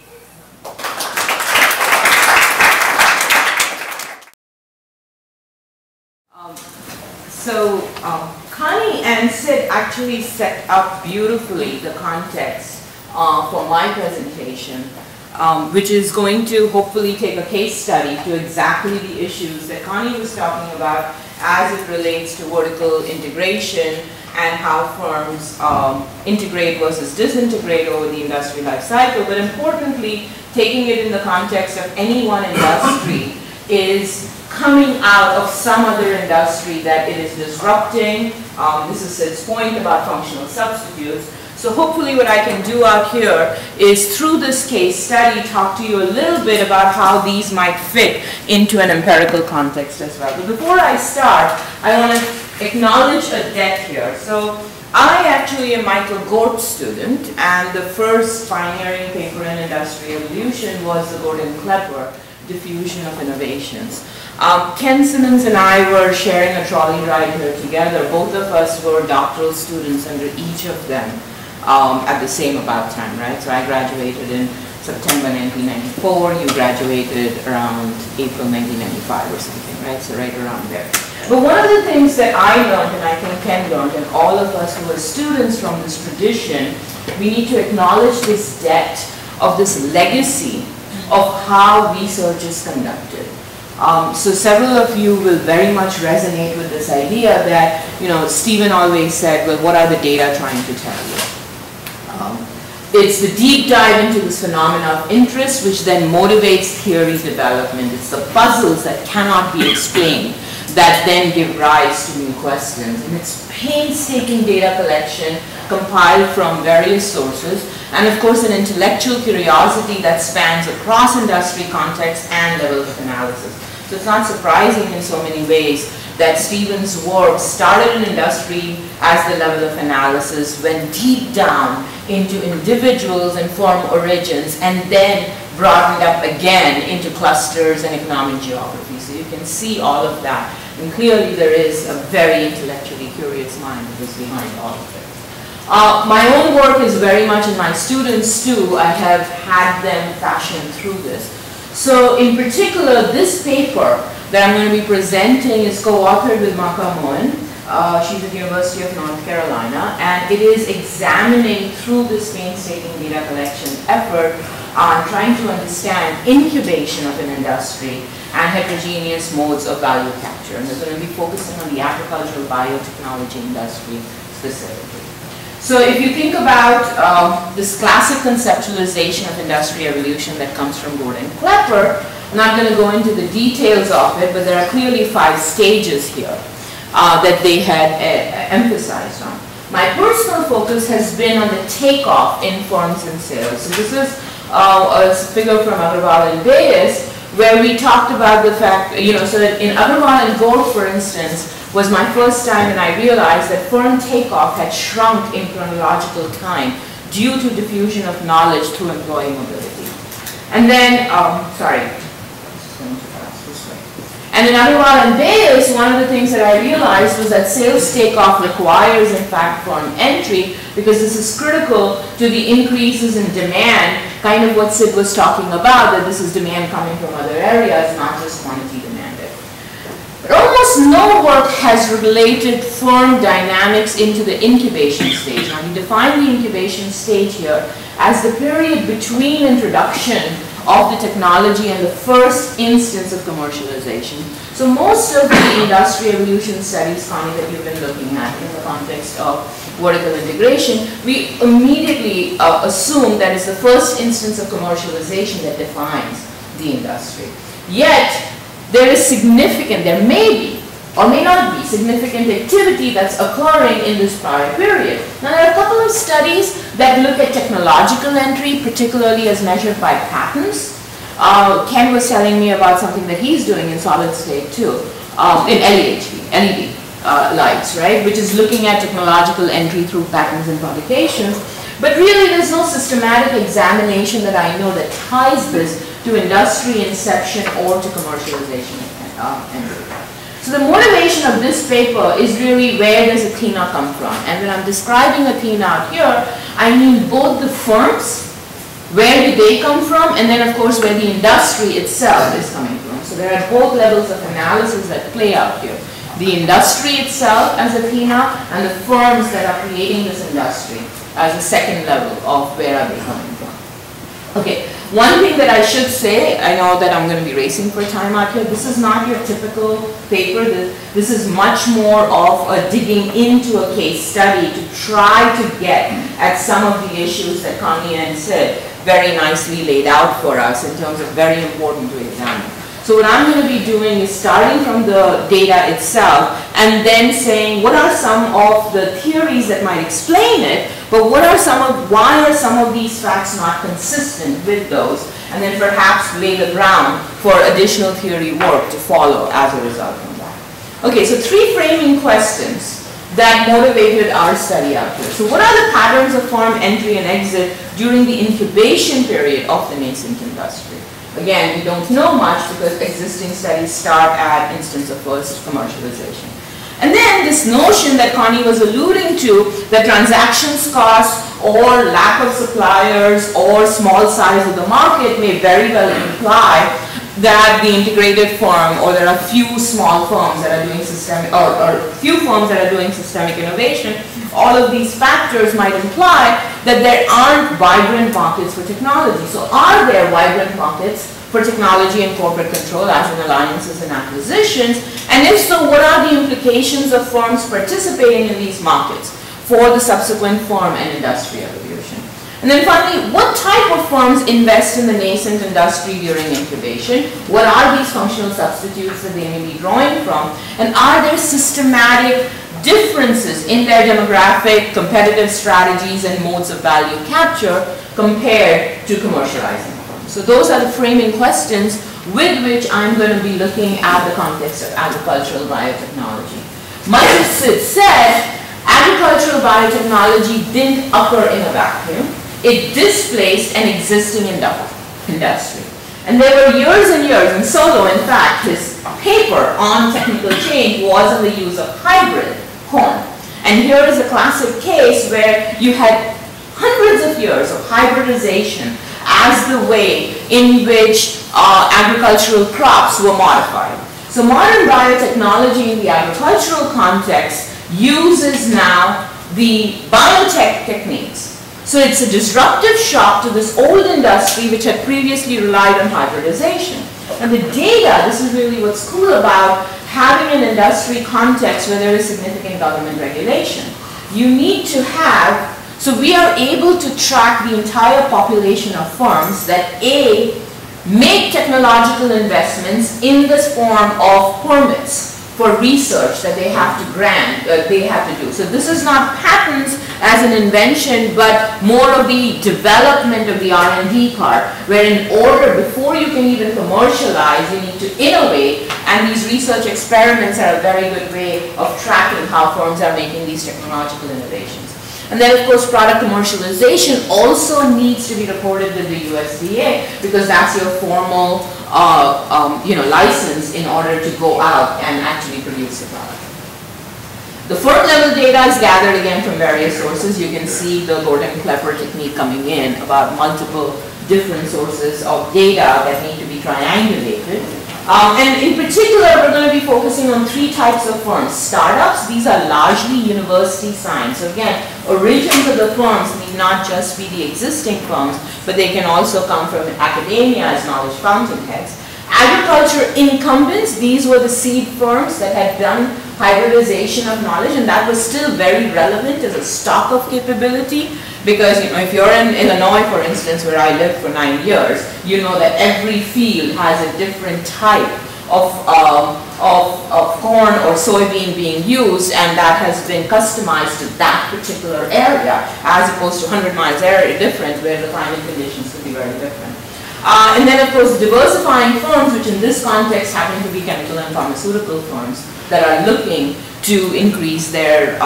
[SPEAKER 3] Connie and Sid actually set up beautifully the context for my presentation, which is going to hopefully take a case study to exactly the issues that Connie was talking about as it relates to vertical integration and how firms integrate versus disintegrate over the industry life cycle. But importantly, taking it in the context of any one industry is coming out of some other industry that it is disrupting. This is Sid's point about functional substitutes. So hopefully what I can do out here is, through this case study, talk to you a little bit about how these might fit into an empirical context as well. But before I start, I want to acknowledge a debt here. So I actually am Michael Gort's student, and the first pioneering paper in industry evolution was the Klepper diffusion of innovations. Ken Simmons and I were sharing a trolley ride here together. Both of us were doctoral students under each of them at the same about time, right? So I graduated in September 1994, you graduated around April 1995 or something, right? So right around there. But one of the things that I learned, and I think Ken learned, and all of us who are students from this tradition, we need to acknowledge this debt of this legacy of how research is conducted. So several of you will very much resonate with this idea that, Stephen always said, well, what are the data trying to tell you? It's the deep dive into this phenomena of interest, which then motivates theory development. It's the puzzles that cannot be explained that then give rise to new questions. And it's painstaking data collection compiled from various sources, and of course an intellectual curiosity that spans across industry contexts and levels of analysis. So it's not surprising in so many ways that Stephen's work started in industry as the level of analysis, went deep down into individuals and firm origins, and then broadened up again into clusters and economic geography. So you can see all of that. And clearly there is a very intellectually curious mind that is behind all of it. My own work is very much, and my students too, I have had them fashion through this. So in particular, this paper that I'm going to be presenting is co-authored with Maka Moen. She's at the University of North Carolina, and it is examining through this painstaking data collection effort on trying to understand incubation of an industry and heterogeneous modes of value capture. And they're going to be focusing on the agricultural biotechnology industry specifically. So if you think about this classic conceptualization of industry evolution that comes from Gordon Klepper, I'm not going to go into the details of it, but there are clearly 5 stages here that they had emphasized on. My personal focus has been on the takeoff in firms and sales. So this is a figure from Agarwal and Bias, where we talked about the fact, so that in Agarwal and Gort, for instance, was my first time, and I realized that firm takeoff had shrunk in chronological time due to diffusion of knowledge through employee mobility. And then, and in Agarwal and Bias, one of the things that I realized was that sales takeoff requires, in fact, firm entry, because this is critical to the increases in demand, kind of what Sid was talking about, that this is demand coming from other areas, not just quantity demanded. But almost almost no work has related firm dynamics into the incubation stage. Now, we define the incubation stage here as the period between introduction of the technology and the first instance of commercialization. So most of the industry evolution studies, Connie, that you've been looking at in the context of vertical integration, we immediately assume that it's the first instance of commercialization that defines the industry. Yet, there may be or may not be significant activity that's occurring in this prior period. Now, there are a couple of studies that look at technological entry, particularly as measured by patents. Ken was telling me about something that he's doing in solid state too, in LED lights, right, which is looking at technological entry through patents and publications. But really, there's no systematic examination that I know that ties this to industry inception or to commercialization entry. So the motivation of this paper is really, where does Athena come from? And when I'm describing Athena out here, I mean both the firms, where do they come from, and then of course where the industry itself is coming from. So there are both levels of analysis that play out here. The industry itself as Athena, and the firms that are creating this industry as a second level of where are they coming from. Okay, one thing that I should say, I know that I'm going to be racing for time out here, this is not your typical paper. This is much more of a digging into a case study to try to get at some of the issues that Connie and Sid very nicely laid out for us in terms of very important to examine. So what I'm going to be doing is starting from the data itself and then saying what are some of the theories that might explain it, but why are some of these facts not consistent with those, and then perhaps lay the ground for additional theory work to follow as a result of that. Okay, so 3 framing questions that motivated our study out here. So what are the patterns of firm entry and exit during the incubation period of the nascent industry? Again, we don't know much because existing studies start at instance of first commercialization. And then this notion that Connie was alluding to, that transactions cost or lack of suppliers or small size of the market may very well imply that the integrated firm, or there are few small firms that are doing systemic, or few firms that are doing systemic innovation, all of these factors might imply that there aren't vibrant markets for technology. So are there vibrant markets for technology and corporate control, as in alliances and acquisitions? And if so, what are the implications of firms participating in these markets for the subsequent firm and industry evolution? And then finally, what type of firms invest in the nascent industry during incubation? What are these functional substitutes that they may be drawing from? And are there systematic differences in their demographic, competitive strategies, and modes of value capture compared to commercializing firms? So those are the framing questions with which I'm going to be looking at the context of agricultural biotechnology. Much as Sid said, agricultural biotechnology didn't occur in a vacuum. It displaced an existing industry. And there were years and years, and Solo, in fact, his paper on technical change was on the use of hybrid corn. And here is a classic case where you had hundreds of years of hybridization as the way in which agricultural crops were modified. So modern biotechnology in the agricultural context uses now the biotech techniques. So it's a disruptive shock to this old industry which had previously relied on hybridization. And the data, this is really what's cool about having an industry context where there is significant government regulation. You need to have, so we are able to track the entire population of firms that A, make technological investments in this form of permits for research that they have to grant, they have to do. So this is not patents as an invention, but more of the development of the R&D part, where in order, before you can even commercialize, you need to innovate, and these research experiments are a very good way of tracking how firms are making these technological innovations. And then, of course, product commercialization also needs to be reported with the USDA, because that's your formal license in order to go out and actually produce the product. The firm level data is gathered again from various sources. You can see the Klepper technique coming in about multiple different sources of data that need to be triangulated. And in particular, we're going to be focusing on 3 types of firms. Startups, these are largely university signed. So again, origins of the firms need not just be the existing firms, but they can also come from academia as knowledge fountainheads. Agriculture incumbents, these were the seed firms that had done hybridization of knowledge, and that was still very relevant as a stock of capability, because if you're in Illinois, for instance, where I lived for 9 years, you know that every field has a different type of corn or soybean being used, and that has been customized to that particular area, as opposed to 100 miles area difference where the climate conditions could be very different. And then, of course, diversifying firms, which in this context happen to be chemical and pharmaceutical firms that are looking to increase their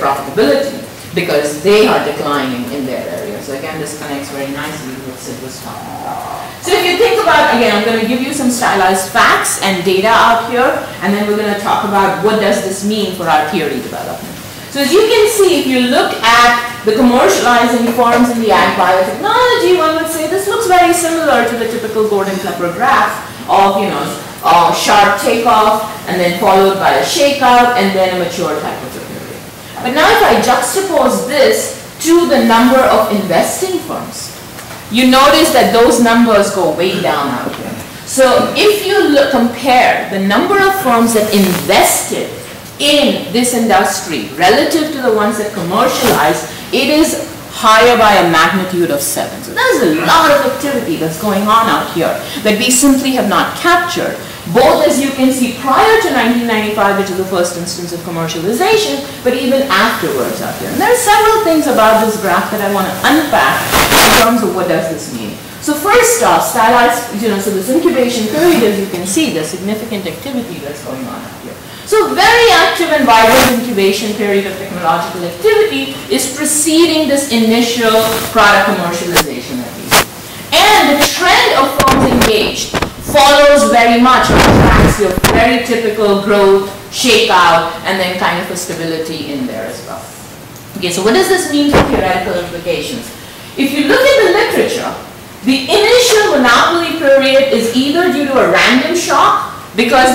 [SPEAKER 3] profitability because they are declining in their area. So again, this connects very nicely with what Sid was talking about. So if you think about, again, I'm going to give you some stylized facts and data out here, and then we're going to talk about what does this mean for our theory development. So as you can see, if you look at the commercializing firms in the ag biotechnology, one would say this looks very similar to the typical Gordon-Klepper graph of, sharp takeoff, and then followed by a shakeout, and then a mature type of a period. But now if I juxtapose this to the number of investing firms, you notice that those numbers go way down out here. So if you compare the number of firms that invested in this industry relative to the ones that commercialize, it is higher by a magnitude of 7. So there's a lot of activity that's going on out here that we simply have not captured, both as you can see prior to 1995, which is the first instance of commercialization, but even afterwards out here. And there are several things about this graph that I want to unpack in terms of what does this mean. So first off, stylized, so this incubation period, as you can see, there's significant activity that's going on out here. So very active and vibrant incubation period of technological activity is preceding this initial product commercialization at least. And the trend of firms engaged follows very much or tracks your very typical growth, shakeout, and then kind of a stability in there as well. Okay, so what does this mean for theoretical implications? If you look at the literature, the initial monopoly period is either due to a random shock, because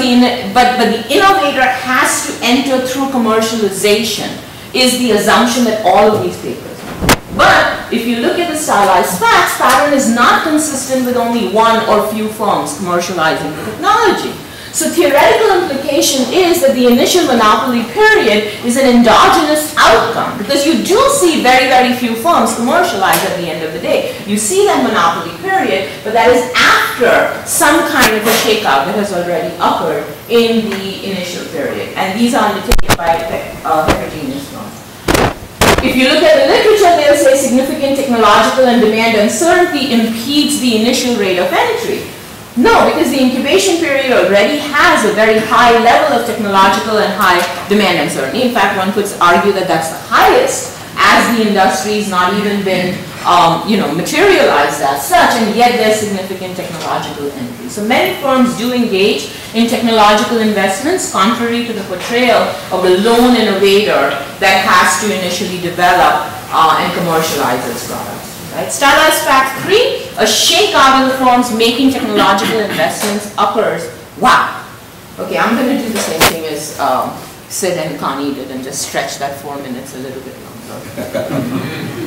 [SPEAKER 3] but the innovator has to enter through commercialization is the assumption that all of these papers make. But if you look at the stylized facts, pattern is not consistent with only one or few firms commercializing the technology. So theoretical implication is that the initial monopoly period is an endogenous outcome, because you do see very, very few firms commercialize at the end of the day. You see that monopoly period, but that is after some kind of a shakeout that has already occurred in the initial period. And these are undertaken by heterogeneous firms. If you look at the literature, they'll say significant technological and demand uncertainty impedes the initial rate of entry. No, because the incubation period already has a very high level of technological and high demand uncertainty. In fact, one could argue that that's the highest, as the industry has not even been materialized as such, and yet there's significant technological entry. So many firms do engage in technological investments, contrary to the portrayal of a lone innovator that has to initially develop and commercialize its products. Right? Stylized fact 3, a shakeout in the firms making technological investments occurs. Wow. Okay, I'm going to do the same thing as Sid and Connie did and just stretch that 4 minutes a little bit longer.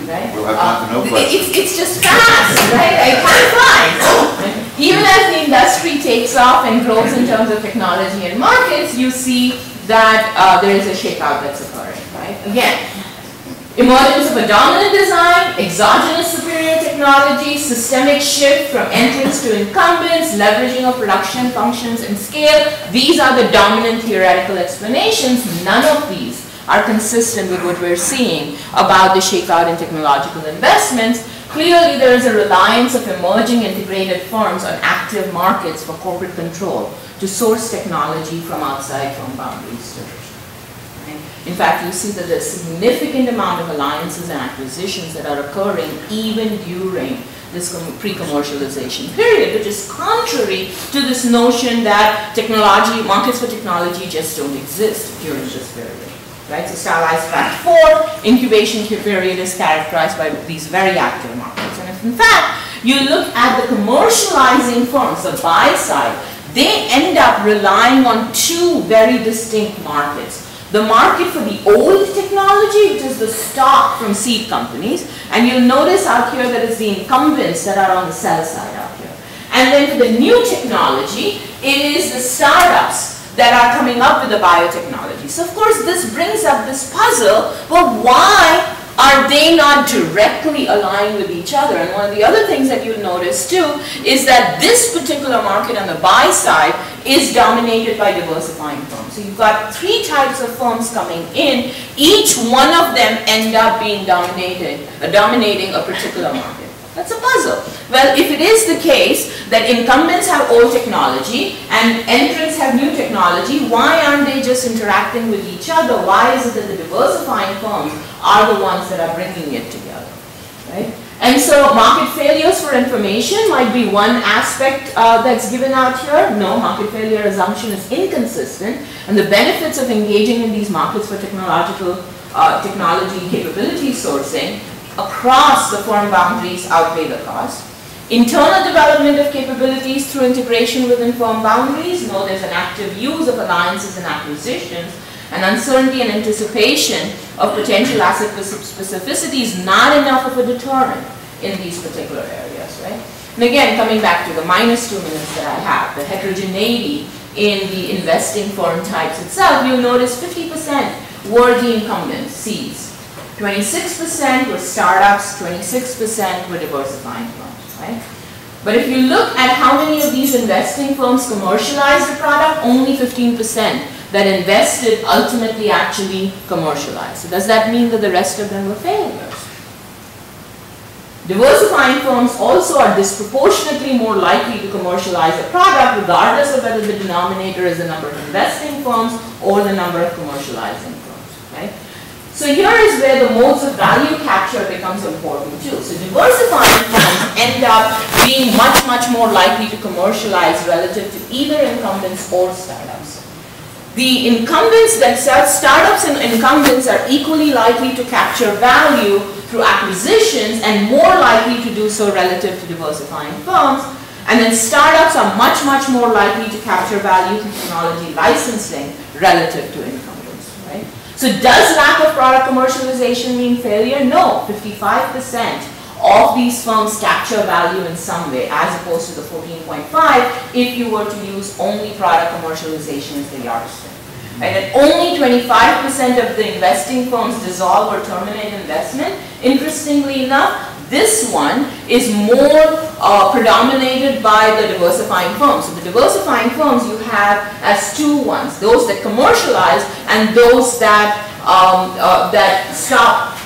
[SPEAKER 3] Right?
[SPEAKER 4] We'll have no questions.
[SPEAKER 3] It's just fast, right? Time flies. Even as the industry takes off and grows in terms of technology and markets, you see that there is a shakeout that's occurring, right? Again, emergence of a dominant design, exogenous superior technology, systemic shift from entrants to incumbents, leveraging of production functions and scale. These are the dominant theoretical explanations. None of these are consistent with what we're seeing about the shakeout in technological investments. Clearly, there is a reliance of emerging integrated firms on active markets for corporate control to source technology from outside firm boundaries. In fact, you see that there's a significant amount of alliances and acquisitions that are occurring even during this pre-commercialization period, which is contrary to this notion that markets for technology just don't exist during this period. Right? So stylized fact 4, incubation period is characterized by these very active markets. And if in fact you look at the commercializing firms, the buy side, they end up relying on two very distinct markets. The market for the old technology, which is the stock from seed companies, and you'll notice out here that it's the incumbents that are on the sell side out here. And then for the new technology, it is the startups that are coming up with the biotechnology. So of course this brings up this puzzle, well, why are they not directly aligned with each other? And one of the other things that you'll notice too is that this particular market on the buy side is dominated by diversifying firms. So you've got three types of firms coming in, each one of them end up being dominating a particular market. That's a puzzle. Well, if it is the case that incumbents have old technology and entrants have new technology, why aren't they just interacting with each other? Why is it that the diversifying firms are the ones that are bringing it together, right? And so market failures for information might be one aspect that's given out here. No, market failure assumption is inconsistent, and the benefits of engaging in these markets for technology capability sourcing across the firm boundaries outweigh the cost. Internal development of capabilities through integration within firm boundaries. No, there's an active use of alliances and acquisitions, and uncertainty and anticipation of potential asset specificity is not enough of a deterrent in these particular areas, right? And again, coming back to the -2 minutes that I have, the heterogeneity in the investing firm types itself, you'll notice 50% were the incumbents, Cs. 26% were startups, 26% were diversifying firms, right? But if you look at how many of these investing firms commercialized the product, only 15% that invested ultimately actually commercialized. So does that mean that the rest of them were failures? Diversifying firms also are disproportionately more likely to commercialize a product regardless of whether the denominator is the number of investing firms or the number of commercializing firms, right? So here is where the modes of value capture becomes important too. So diversifying firms end up being much, much more likely to commercialize relative to either incumbents or startups. The incumbents themselves, startups and incumbents are equally likely to capture value through acquisitions and more likely to do so relative to diversifying firms. And then startups are much, much more likely to capture value through technology licensing relative to incumbents, right? So does lack of product commercialization mean failure? No, 55% of these firms capture value in some way as opposed to the 14.5 if you were to use only product commercialization as the yardstick. Right? And only 25% of the investing firms dissolve or terminate investment. Interestingly enough, this one is more predominated by the diversifying firms. So the diversifying firms you have as two ones, those that commercialize and those that, stop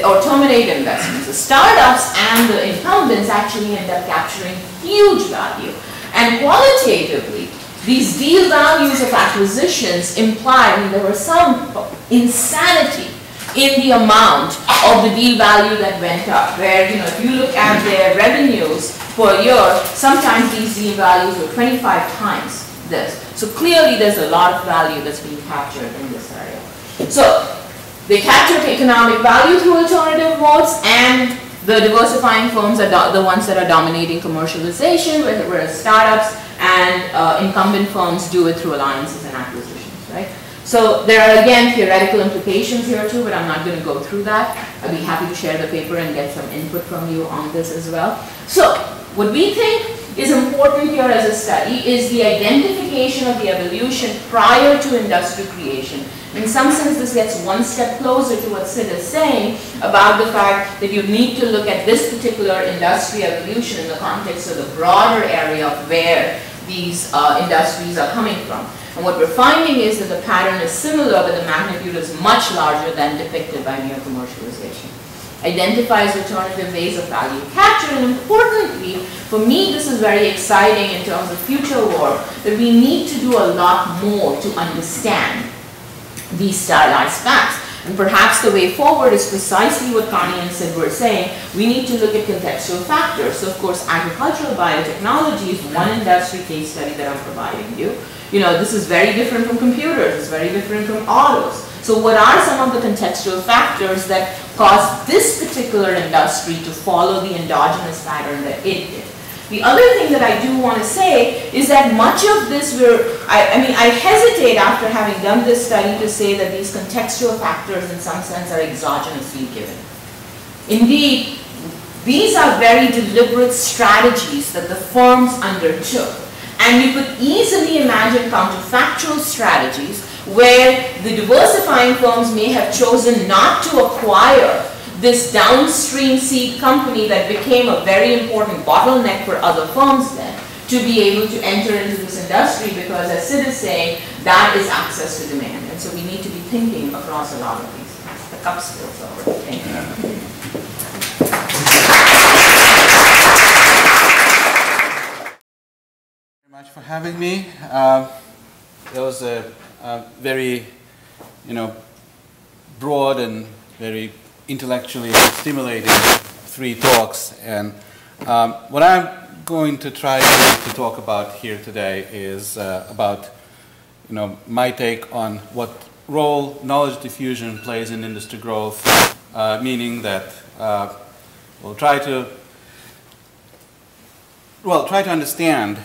[SPEAKER 3] or terminate investments. The startups and the incumbents actually end up capturing huge value. And qualitatively, these deal values of acquisitions imply, I mean, there was some insanity in the amount of the deal value that went up, where, you know, if you look at their revenues per year, sometimes these deal values were 25 times this. So clearly there's a lot of value that's being captured in this area. So they capture economic value through alternative modes, and the diversifying firms are the ones that are dominating commercialization, whereas startups and incumbent firms do it through alliances and acquisitions, right? So there are again theoretical implications here too, but I'm not going to go through that. I'd be happy to share the paper and get some input from you on this as well. So what we think is important here as a study is the identification of the evolution prior to industry creation. In some sense, this gets one step closer to what Sid is saying about the fact that you need to look at this particular industry evolution in the context of the broader area of where these industries are coming from. And what we're finding is that the pattern is similar, but the magnitude is much larger than depicted by mere commercialization. Identifies alternative ways of value capture, and importantly, for me this is very exciting in terms of future work, that we need to do a lot more to understand these stylized facts. And perhaps the way forward is precisely what Connie and Sid were saying. We need to look at contextual factors. So of course, agricultural biotechnology is one industry case study that I'm providing you. You know, this is very different from computers. It's very different from autos. So what are some of the contextual factors that cause this particular industry to follow the endogenous pattern that it did? The other thing that I do want to say is that much of this, I hesitate after having done this study to say that these contextual factors in some sense are exogenously given. Indeed, these are very deliberate strategies that the firms undertook. And you could easily imagine counterfactual strategies where the diversifying firms may have chosen not to acquire this downstream seed company that became a very important bottleneck for other firms then to be able to enter into this industry, because as Sid is saying, that is access to demand. And so we need to be thinking across a lot of these things. The cup spills over. Thank you.
[SPEAKER 5] Very much for having me. That was a very, broad and very intellectually stimulating 3 talks, and what I'm going to try to talk about here today is about my take on what role knowledge diffusion plays in industry growth, meaning that we'll try to understand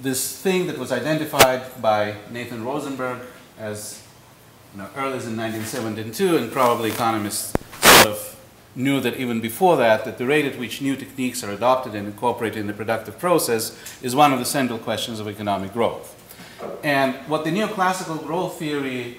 [SPEAKER 5] this thing that was identified by Nathan Rosenberg as early as in 1972, and probably economists sort of knew that even before that, that the rate at which new techniques are adopted and incorporated in the productive process is one of the central questions of economic growth. And what the neoclassical growth theory,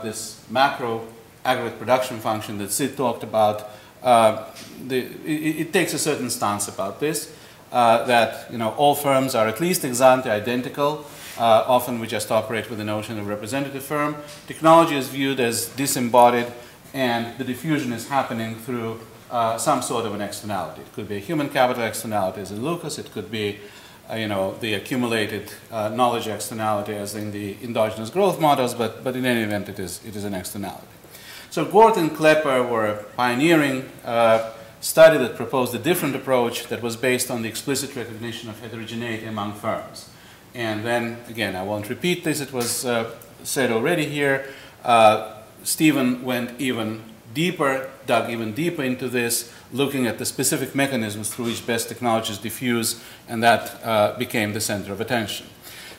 [SPEAKER 5] this macro aggregate production function that Sid talked about, it takes a certain stance about this, that all firms are at least ex ante identical. Often we just operate with the notion of representative firm. Technology is viewed as disembodied, and the diffusion is happening through some sort of an externality. It could be a human capital externality as in Lucas. It could be the accumulated knowledge externality as in the endogenous growth models, but in any event it is an externality. So Gort and Klepper were a pioneering study that proposed a different approach that was based on the explicit recognition of heterogeneity among firms. And then, again, I won't repeat this, it was said already here, Stephen went even deeper, dug even deeper into this, looking at the specific mechanisms through which best technologies diffuse, and that became the center of attention.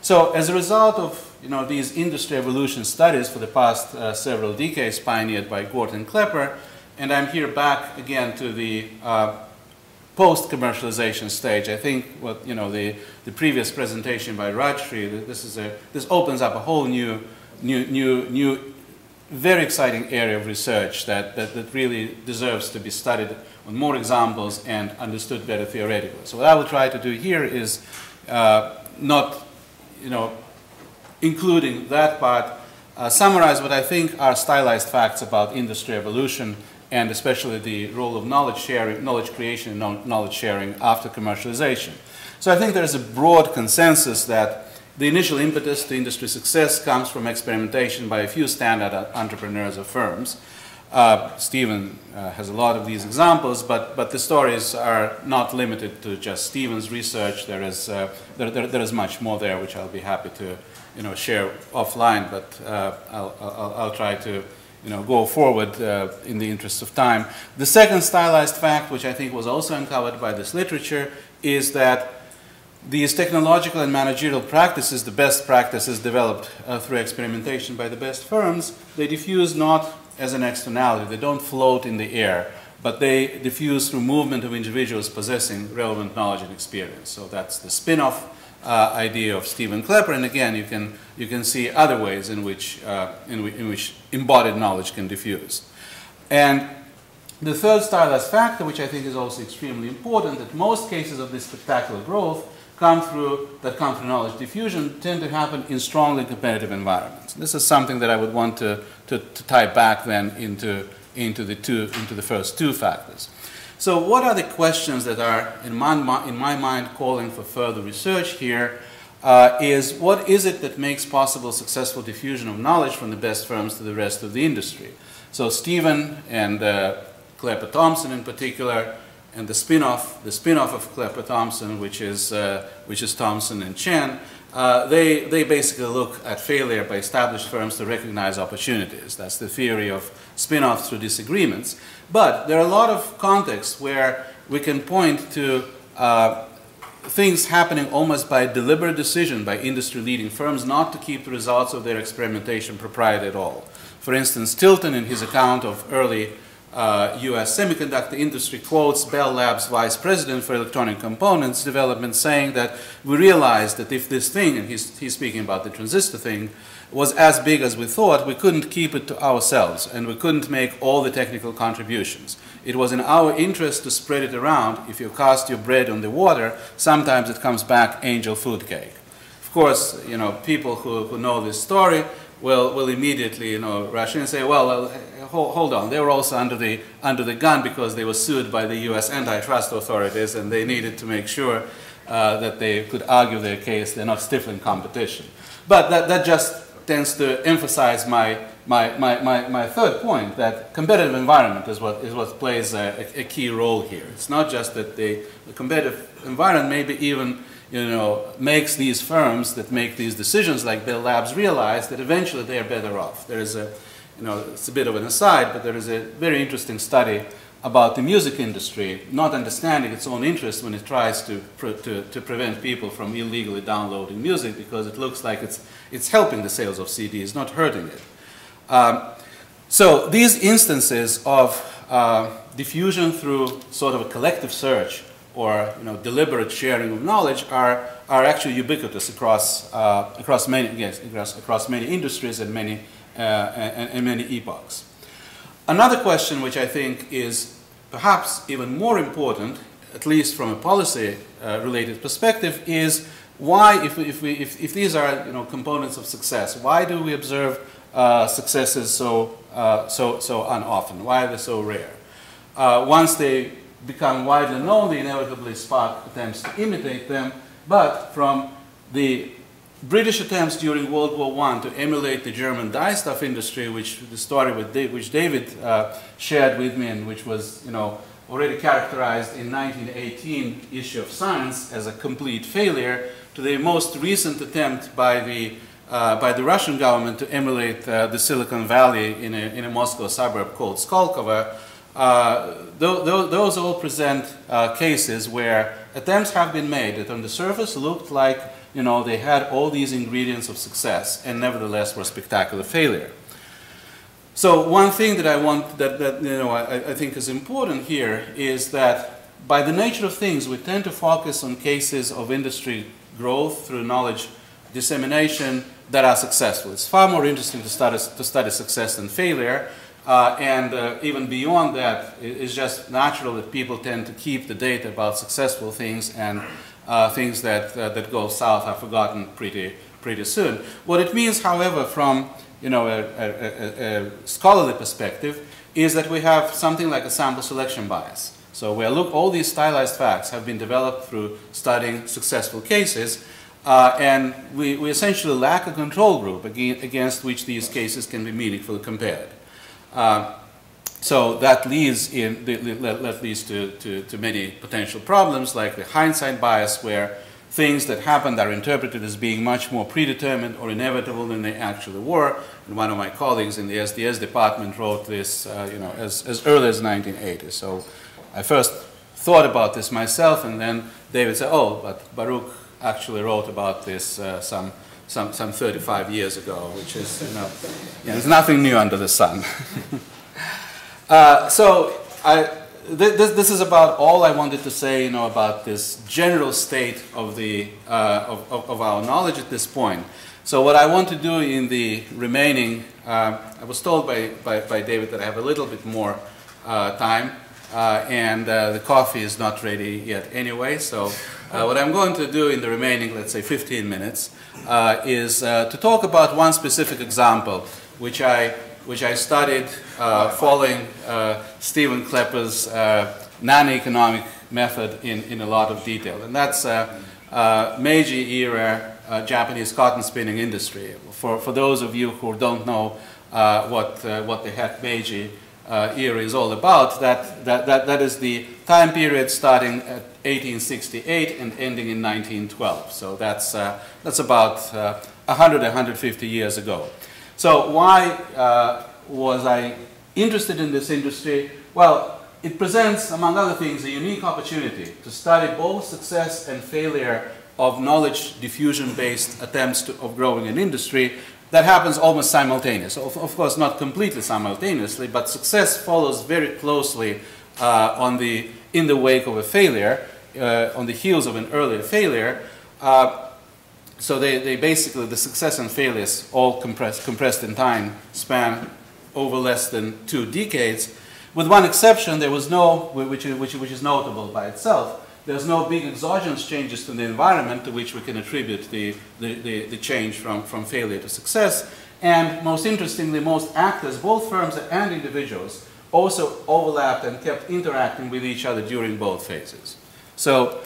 [SPEAKER 5] So as a result of these industry evolution studies for the past several decades pioneered by Gort and Klepper, and I'm here back again to the post-commercialization stage. I think what the previous presentation by Rajshri, this opens up a whole new, very exciting area of research that really deserves to be studied on more examples and understood better theoretically. So what I will try to do here is not including that part, summarize what I think are stylized facts about industry evolution, and especially the role of knowledge sharing, knowledge creation and knowledge sharing after commercialization. So I think there's a broad consensus that the initial impetus to industry success comes from experimentation by a few standout entrepreneurs or firms. Stephen has a lot of these examples, but the stories are not limited to just Stephen's research. There is much more there, which I'll be happy to share offline, but I'll try to go forward in the interest of time. The second stylized fact, which I think was also uncovered by this literature, is that these technological and managerial practices, the best practices developed through experimentation by the best firms, they diffuse not as an externality, they don't float in the air, but they diffuse through movement of individuals possessing relevant knowledge and experience. So that's the spin-off idea of Stephen Klepper, and again you can see other ways in which embodied knowledge can diffuse. And the third stylized factor, which I think is also extremely important, that most cases of this spectacular growth come through knowledge diffusion tend to happen in strongly competitive environments. This is something that I would want to tie back then into the first two factors. So what are the questions that are, in my mind, calling for further research here is what is it that makes possible successful diffusion of knowledge from the best firms to the rest of the industry? So Stephen and Klepper Thompson in particular, and the spin-off of Klepper Thompson, which is Thompson and Chen, they basically look at failure by established firms to recognize opportunities. That's the theory of spin-offs through disagreements. But there are a lot of contexts where we can point to things happening almost by deliberate decision by industry-leading firms not to keep the results of their experimentation proprietary at all. For instance, Tilton, in his account of early US semiconductor industry, quotes Bell Labs vice president for electronic components development, saying that we realized that if this thing, and he's speaking about the transistor thing, was as big as we thought, we couldn't keep it to ourselves, and we couldn't make all the technical contributions. It was in our interest to spread it around. If you cast your bread on the water, sometimes it comes back angel food cake. Of course, you know, people who know this story will immediately, you know, rush in and say, well, hold on, they were also under the gun because they were sued by the US antitrust authorities, and they needed to make sure that they could argue their case. They're not stifling competition. But that just tends to emphasize my third point, that competitive environment is what plays a key role here. It's not just that the competitive environment maybe even, you know, makes these firms that make these decisions like Bell Labs realize that eventually they are better off. There is a, you know, it's a bit of an aside, but there is a very interesting study about the music industry not understanding its own interest when it tries to prevent people from illegally downloading music, because it looks like it's helping the sales of CDs, not hurting it. So these instances of diffusion through sort of a collective search or, you know, deliberate sharing of knowledge are actually ubiquitous across many industries and many epochs. Another question which I think is perhaps even more important, at least from a policy-related perspective, is why, if these are, you know, components of success, why do we observe successes so unoften? Why are they so rare? Once they become widely known, they inevitably spark attempts to imitate them. But from the British attempts during World War I to emulate the German dye-stuff industry, which the story which David shared with me, and which was, you know, already characterized in 1918 issue of Science as a complete failure, to the most recent attempt by the Russian government to emulate the Silicon Valley in a Moscow suburb called Skolkovo. Those all present cases where attempts have been made that on the surface looked like, you know, they had all these ingredients of success, and nevertheless were spectacular failure. So one thing that I think is important here is that by the nature of things, we tend to focus on cases of industry growth through knowledge dissemination that are successful. It's far more interesting to study success than failure. Even beyond that, it's just natural that people tend to keep the data about successful things, and things that go south are forgotten pretty soon. What it means, however, from, you know, a scholarly perspective, is that we have something like a sample selection bias. So where all these stylized facts have been developed through studying successful cases, and we essentially lack a control group against which these cases can be meaningfully compared. So that leads to many potential problems, like the hindsight bias, where things that happened are interpreted as being much more predetermined or inevitable than they actually were. And one of my colleagues in the SDS department wrote this, you know, as early as 1980. So I first thought about this myself, and then David said, "Oh, but Baruch actually wrote about this some 35 years ago," which is, you know, there's nothing new under the sun. This is about all I wanted to say, you know, about this general state of of our knowledge at this point. So what I want to do in the remaining, I was told by David that I have a little bit more time, and the coffee is not ready yet anyway. So what I'm going to do in the remaining, let's say, 15 minutes, is to talk about one specific example, which I studied following Stephen Klepper's non-economic method in a lot of detail. And that's Meiji era Japanese cotton spinning industry. For those of you who don't know what the heck Meiji era is all about, that is the time period starting at 1868 and ending in 1912. So that's about 150 years ago. So why was I interested in this industry? Well, it presents, among other things, a unique opportunity to study both success and failure of knowledge diffusion-based attempts of growing an industry that happens almost simultaneously. Of course, not completely simultaneously, but success follows very closely in the wake of a failure, on the heels of an earlier failure. So they basically, the success and failures, all compressed in time, span over less than 2 decades. With one exception, there was no, which is notable by itself, there's no big exogenous changes to the environment to which we can attribute the change from failure to success. And most interestingly, most actors, both firms and individuals, also overlapped and kept interacting with each other during both phases. So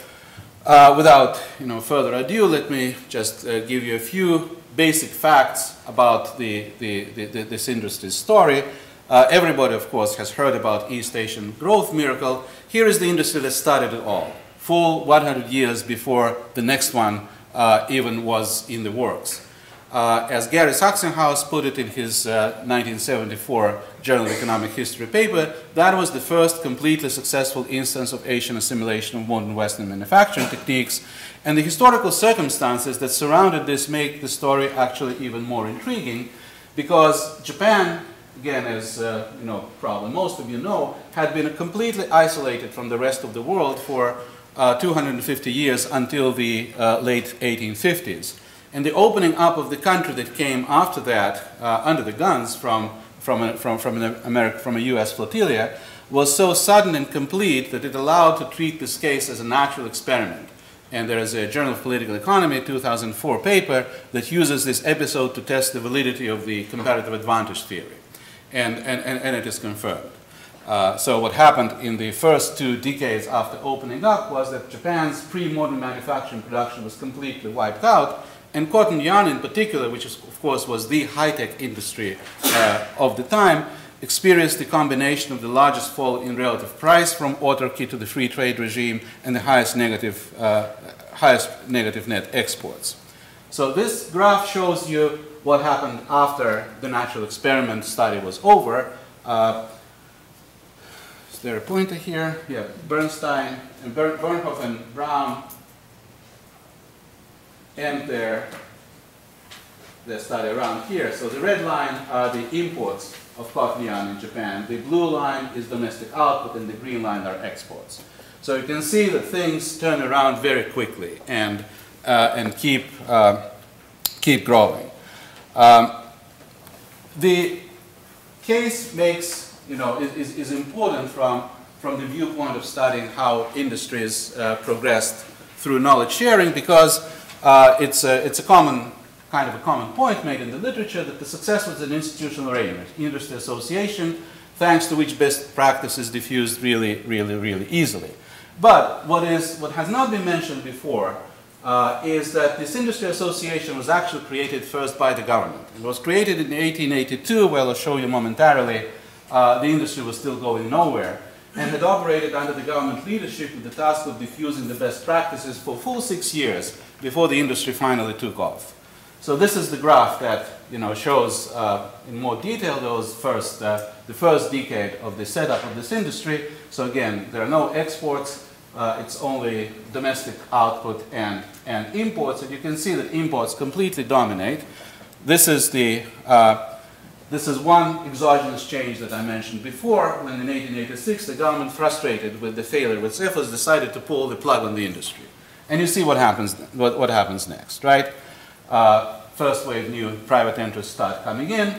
[SPEAKER 5] without further ado, let me just give you a few basic facts about this industry's story. Everybody, of course, has heard about East Asian growth miracle. Here is the industry that started it all, full 100 years before the next one even was in the works. As Gary Sachsenhaus put it in his 1974 Journal of Economic History paper, that was the first completely successful instance of Asian assimilation of modern Western manufacturing techniques, and the historical circumstances that surrounded this make the story actually even more intriguing, because Japan, again, as probably most of you know, had been completely isolated from the rest of the world for 250 years until the late 1850s. And the opening up of the country that came after that, under the guns from a US flotilla, was so sudden and complete that it allowed to treat this case as a natural experiment. And there is a Journal of Political Economy 2004 paper that uses this episode to test the validity of the comparative advantage theory. And it is confirmed. So what happened in the first 2 decades after opening up was that Japan's pre-modern manufacturing production was completely wiped out, and cotton yarn in particular, which of course was the high-tech industry of the time, experienced the combination of the largest fall in relative price from autarky to the free trade regime and the highest negative net exports. So this graph shows you what happened after the natural experiment study was over. Is there a pointer here? Yeah, Bernstein and Bernhoff and Brown end their study around here. So the red line are the imports of cotton yarn in Japan. The blue line is domestic output, and the green line are exports. So you can see that things turn around very quickly and keep growing. The case makes, is important from the viewpoint of studying how industries progressed through knowledge sharing, because it's a common point made in the literature that the success was an institutional arrangement, industry association, thanks to which best practices diffused really easily. But what has not been mentioned before is that this industry association was actually created first by the government. It was created in 1882, well, I'll show you momentarily. The industry was still going nowhere, and had operated under the government leadership with the task of diffusing the best practices for full 6 years before the industry finally took off. So this is the graph that shows in more detail the first decade of the setup of this industry. So again, there are no exports. It's only domestic output and imports, and you can see that imports completely dominate. This is one exogenous change that I mentioned before, when in 1886 the government, frustrated with the failure with efforts, decided to pull the plug on the industry. And you see what happens next, right? First wave new private interests start coming in.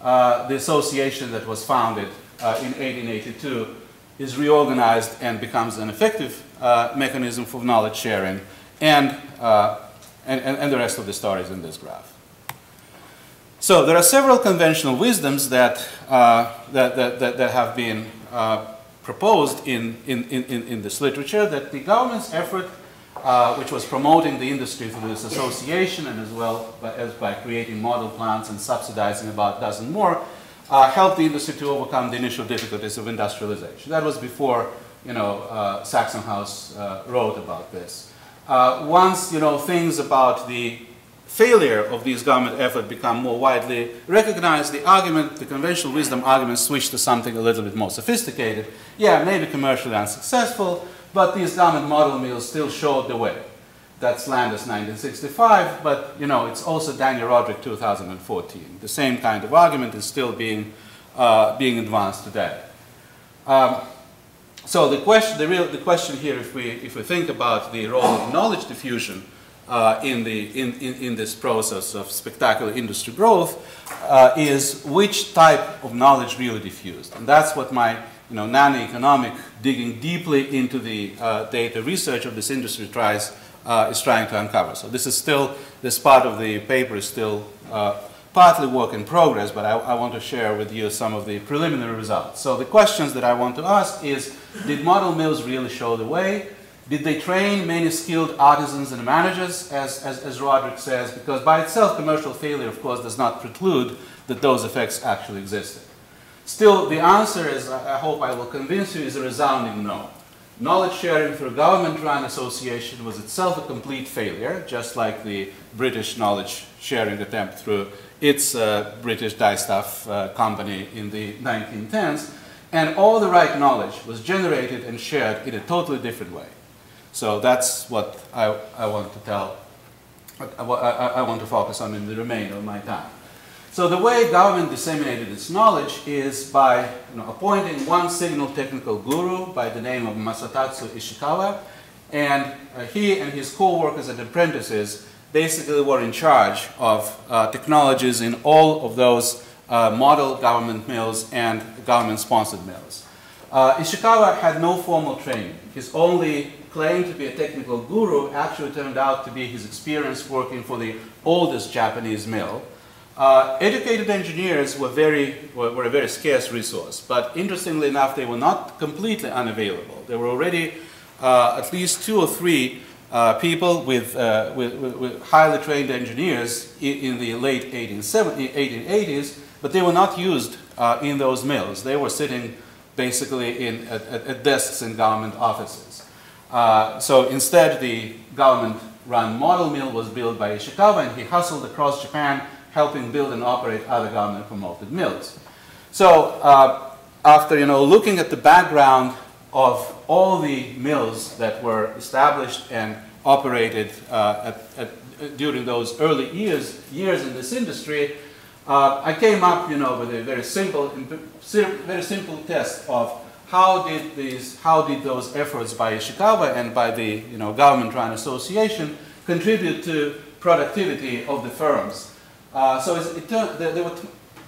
[SPEAKER 5] The association that was founded in 1882 is reorganized and becomes an effective mechanism for knowledge sharing, and the rest of the story is in this graph. So there are several conventional wisdoms that have been proposed in this literature, that the government's effort, which was promoting the industry through this association, and as well as by creating model plants and subsidizing about a dozen more, helped the industry to overcome the initial difficulties of industrialization. That was before Sachsenhaus wrote about this. Once things about the failure of these government efforts become more widely recognized, the argument, the conventional wisdom argument switched to something a little bit more sophisticated. Yeah, maybe commercially unsuccessful, but these government model mills still showed the way. That's Landis 1965, but you know, it's also Daniel Roderick 2014. The same kind of argument is still being advanced today. So the question here, if we think about the role of knowledge diffusion in this process of spectacular industry growth, is which type of knowledge really diffused, and that's what my nano-economic digging deeply into the data research of this industry is trying to uncover. So this part of the paper is still partly work in progress, but I want to share with you some of the preliminary results. So the questions that I want to ask is, did model mills really show the way? Did they train many skilled artisans and managers, as Roderick says? Because by itself, commercial failure, of course, does not preclude that those effects actually existed. Still, the answer, as I hope I will convince you, is a resounding no. Knowledge sharing through a government-run association was itself a complete failure, just like the British knowledge sharing attempt through its British dyestuff company in the 1910s. And all the right knowledge was generated and shared in a totally different way. So that's what I want to tell, I want to focus on in the remainder of my time. So the way government disseminated its knowledge is by appointing one signal technical guru by the name of Masatatsu Ishikawa, and he and his co-workers and apprentices basically were in charge of technologies in all of those model government mills and government-sponsored mills. Ishikawa had no formal training. His only claim to be a technical guru actually turned out to be his experience working for the oldest Japanese mill. Educated engineers were a very scarce resource, but interestingly enough, they were not completely unavailable. There were already at least 2 or 3 people with highly trained engineers in the late 1880s, but they were not used in those mills. They were sitting basically at desks in government offices. So instead, the government-run model mill was built by Ishikawa, and he hustled across Japan, helping build and operate other government-promoted mills. So after looking at the background of all the mills that were established and operated during those early years in this industry, I came up with a very simple test of how did those efforts by Ishikawa and by the government-run association contribute to productivity of the firms. So there were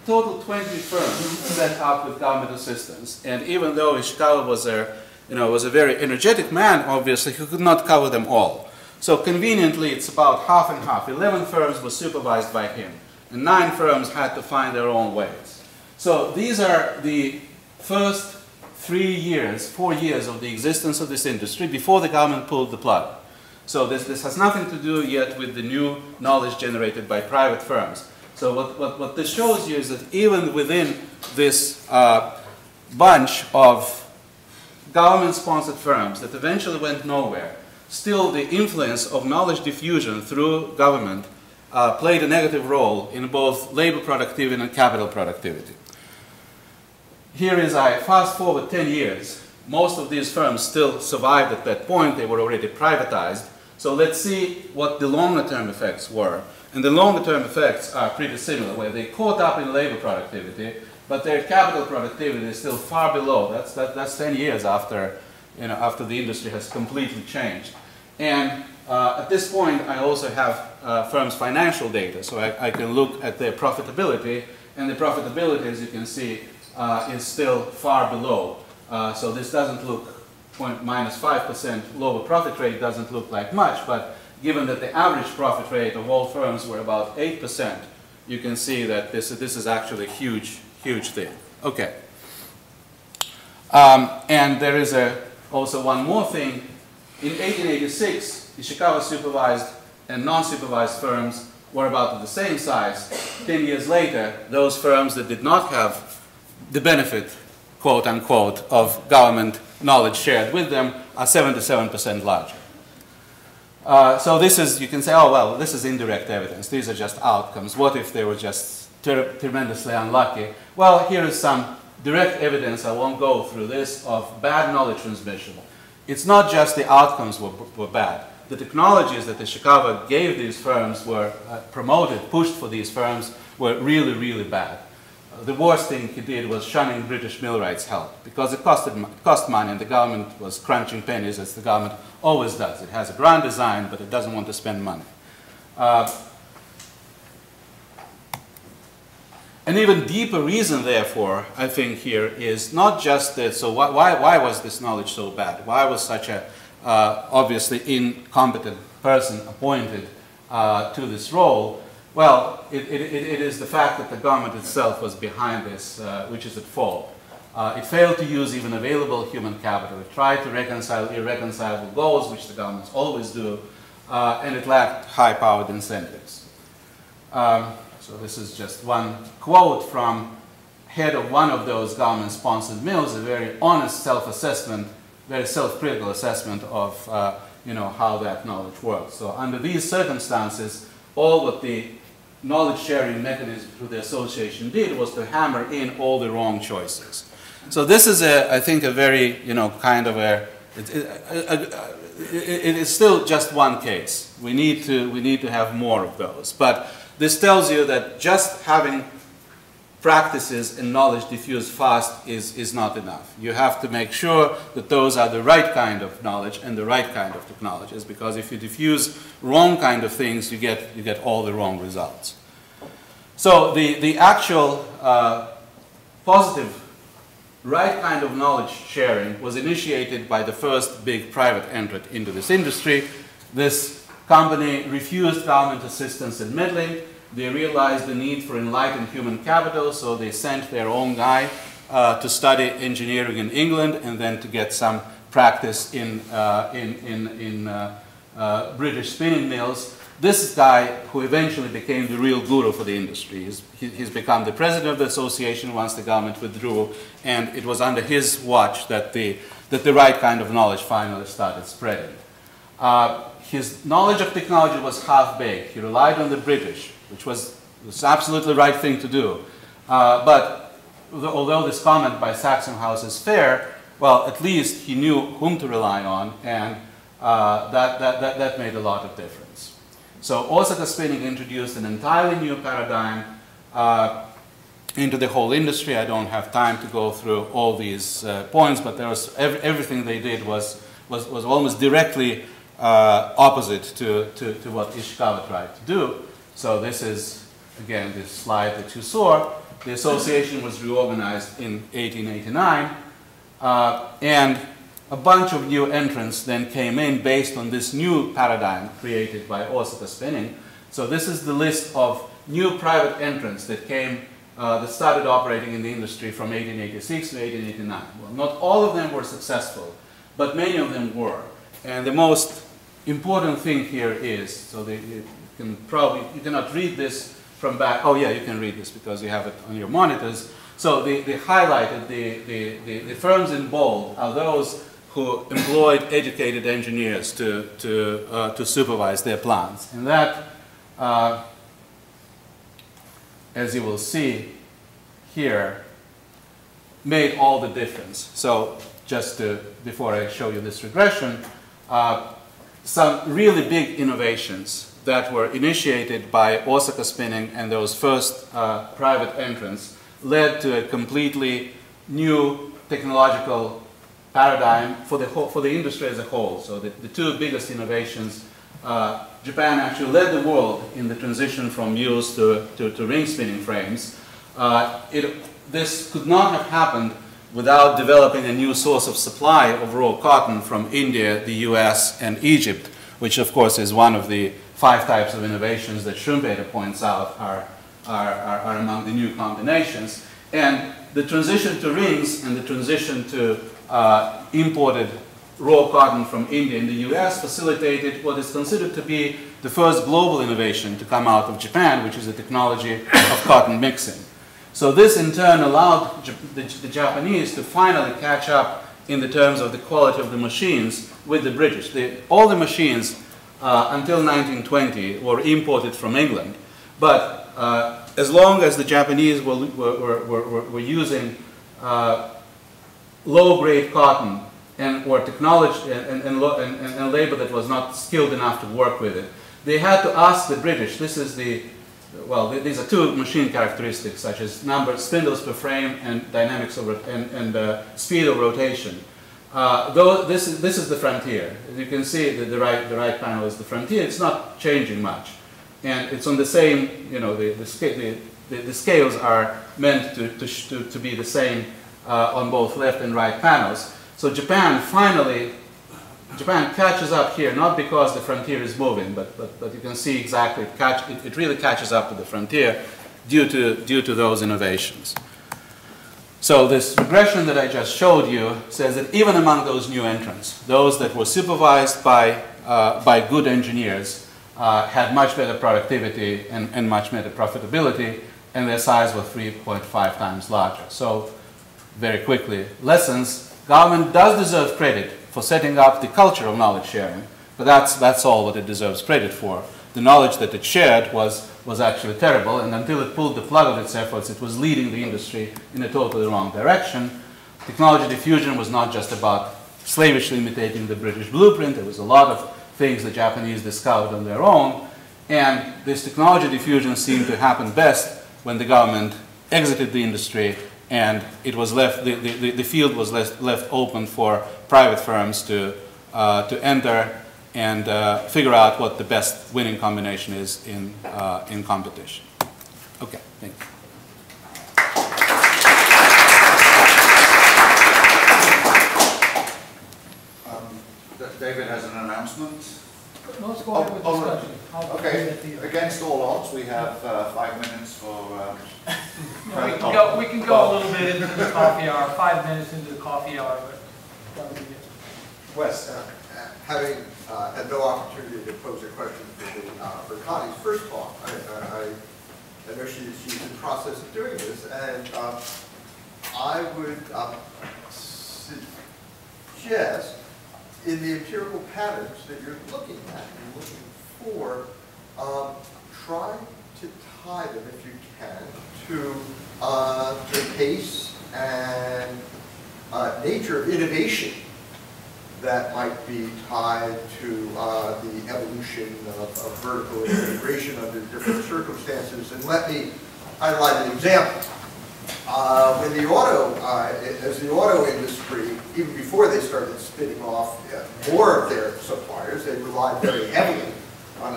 [SPEAKER 5] total 20 firms set up with government assistance, and even though Ishikawa was a very energetic man, obviously he could not cover them all. So conveniently, it's about half and half. 11 firms were supervised by him, and 9 firms had to find their own ways. So these are the first 4 years of the existence of this industry before the government pulled the plug. So this has nothing to do yet with the new knowledge generated by private firms. So what this shows you is that even within this bunch of government-sponsored firms that eventually went nowhere, still the influence of knowledge diffusion through government played a negative role in both labor productivity and capital productivity. Here is, I fast forward 10 years. Most of these firms still survived at that point. They were already privatized. So let's see what the longer-term effects were. And the longer-term effects are pretty similar, where they caught up in labor productivity, but their capital productivity is still far below. That's 10 years after, after the industry has completely changed. And at this point, I also have firms' financial data, so I can look at their profitability, and the profitability, as you can see, is still far below. So this doesn't look, minus 5% lower profit rate doesn't look like much, but given that the average profit rate of all firms were about 8%, you can see that this is actually a huge thing. Okay. And there is also one more thing. In 1886, Ishikawa supervised and non-supervised firms were about the same size. 10 years later, those firms that did not have the benefit, quote unquote, of government knowledge shared with them are 77% larger. So this is, you can say, oh, well, this is indirect evidence. These are just outcomes. What if they were just tremendously unlucky? Well, here is some direct evidence, I won't go through this, of bad knowledge transmission. It's not just the outcomes were bad. The technologies that Ishikawa gave these firms were promoted, pushed for these firms, were really, really bad. The worst thing he did was shunning British millwrights' help, because it cost money and the government was crunching pennies, as the government always does. It has a grand design, but it doesn't want to spend money. An even deeper reason, therefore, I think here is not just that, so why was this knowledge so bad? Why was such a obviously incompetent person appointed to this role? Well, it is the fact that the government itself was behind this, which is at fault. It failed to use even available human capital. It tried to reconcile irreconcilable goals, which the governments always do, and it lacked high-powered incentives. So this is just one quote from head of one of those government-sponsored mills, a very honest self-assessment, very self-critical assessment of how that knowledge works. So under these circumstances, all what the knowledge-sharing mechanism through the association did was to hammer in all the wrong choices. So this is, I think, a very, kind of it is still just one case. We need to have more of those. But this tells you that just having practices and knowledge diffuse fast is not enough. You have to make sure that those are the right kind of knowledge and the right kind of technologies, because if you diffuse wrong kind of things, you get all the wrong results. So the actual positive right kind of knowledge sharing was initiated by the first big private entrant into this industry. This company refused government assistance and meddling. They realized the need for enlightened human capital, so they sent their own guy to study engineering in England and then to get some practice in British spinning mills. This guy, who eventually became the real guru for the industry, he's become the president of the association once the government withdrew, and it was under his watch that the right kind of knowledge finally started spreading. His knowledge of technology was half-baked. He relied on the British, which was absolutely the right thing to do. But although this comment by Saxon House is fair, well, at least he knew whom to rely on, and that made a lot of difference. So Osaka spinning introduced an entirely new paradigm into the whole industry. I don't have time to go through all these points, but there was everything they did was almost directly opposite to what Ishikawa tried to do. So this is, again, this slide that you saw. The association was reorganized in 1889, and a bunch of new entrants then came in based on this new paradigm created by Osaka spinning. So this is the list of new private entrants that came, that started operating in the industry from 1886 to 1889. Well, not all of them were successful, but many of them were. And the most important thing here is, so you cannot read this from back. Oh yeah, you can read this because you have it on your monitors. So they highlighted the firms in bold are those who employed educated engineers to supervise their plants. And that, as you will see here, made all the difference. So just before I show you this regression, some really big innovations that were initiated by Osaka spinning and those first private entrants led to a completely new technological paradigm for the industry as a whole. So the two biggest innovations, Japan actually led the world in the transition from mules to ring spinning frames. This could not have happened without developing a new source of supply of raw cotton from India, the US, and Egypt, which of course is one of the 5 types of innovations that Schumpeter points out are among the new combinations. And the transition to rings and the transition to imported raw cotton from India and the US facilitated what is considered to be the first global innovation to come out of Japan, which is the technology of cotton mixing. So this in turn allowed the Japanese to finally catch up in the terms of the quality of the machines with the British. All the machines until 1920 were imported from England. But as long as the Japanese were using low-grade cotton or technology and labor that was not skilled enough to work with it, they had to ask the British. This is these are two machine characteristics, such as number spindles per frame and dynamics of speed of rotation. Though this is the frontier. As you can see, the right panel is the frontier. It's not changing much, and it's on the same. You know, the scales are meant to be the same on both left and right panels. So Japan catches up here, not because the frontier is moving, but you can see exactly it really catches up to the frontier due to those innovations. So this regression that I just showed you says that even among those new entrants, those that were supervised by good engineers had much better productivity and much better profitability, and their size was 3.5 times larger. So very quickly, lessons: government does deserve credit for setting up the culture of knowledge sharing, but that's all what it deserves credit for. The knowledge that it shared was actually terrible, and until it pulled the plug of its efforts, it was leading the industry in a totally wrong direction. Technology diffusion was not just about slavishly imitating the British blueprint. There was a lot of things the Japanese discovered on their own, and this technology diffusion seemed to happen best when the government exited the industry and it was left, the field was left open for private firms to enter and figure out what the best winning combination is in competition. Okay, thank you.
[SPEAKER 6] David has an announcement.
[SPEAKER 2] Let's go ahead with discussion.
[SPEAKER 6] Okay, against all odds, we have 5 minutes for...
[SPEAKER 2] we can go a little bit into the coffee hour, 5 minutes into the coffee hour, but that would be it.
[SPEAKER 7] Wes, having had no opportunity to pose a question for Connie's first talk, I know she's in the process of doing this, and I would suggest in the empirical patterns that you're looking at and looking for, try to tie them, if you can, to the pace and nature of innovation that might be tied to the evolution of vertical integration under different circumstances. And let me highlight an example. When the as the auto industry, even before they started spinning off more of their suppliers, they relied very heavily on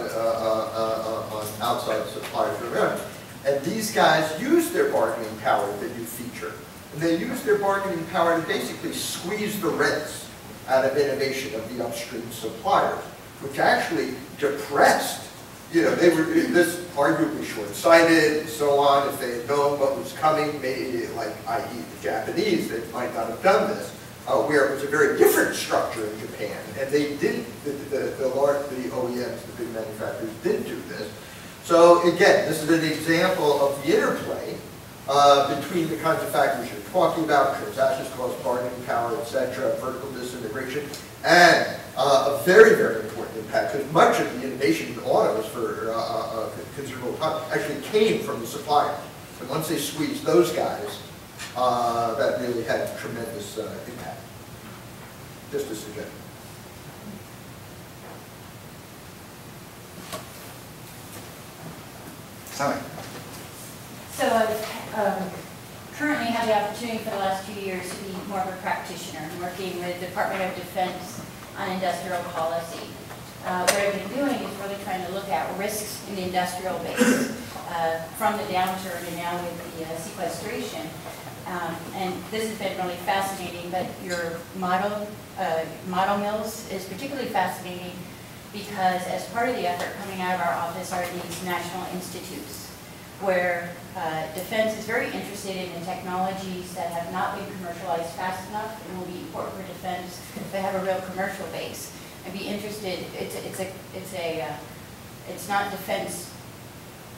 [SPEAKER 7] outside suppliers around. And these guys used their bargaining power that you feature. And they used their bargaining power to basically squeeze the rents out of innovation of the upstream suppliers, which actually depressed. You know, they were this arguably short-sighted and so on. If they had known what was coming, maybe like i.e. the Japanese, they might not have done this. Where it was a very different structure in Japan, and they didn't. The OEMs, the big manufacturers, didn't do this. So again, this is an example of the interplay between the kinds of factors you're talking about: transactions cost, bargaining power, etc., vertical disintegration, and a very, very important impact, because much of the innovation in autos for a considerable time actually came from the suppliers. And once they squeezed those guys, that really had a tremendous impact. Just a suggestion.
[SPEAKER 6] Sally.
[SPEAKER 8] So I've currently had the opportunity for the last 2 years to be more of a practitioner, working with the Department of Defense on industrial policy. What I've been doing is really trying to look at risks in the industrial base from the downturn and now with the sequestration. And this has been really fascinating, but your model mills is particularly fascinating because as part of the effort coming out of our office are these national institutes where defense is very interested in the technologies that have not been commercialized fast enough and will be important for defense but have a real commercial base. I'd be interested, it's not defense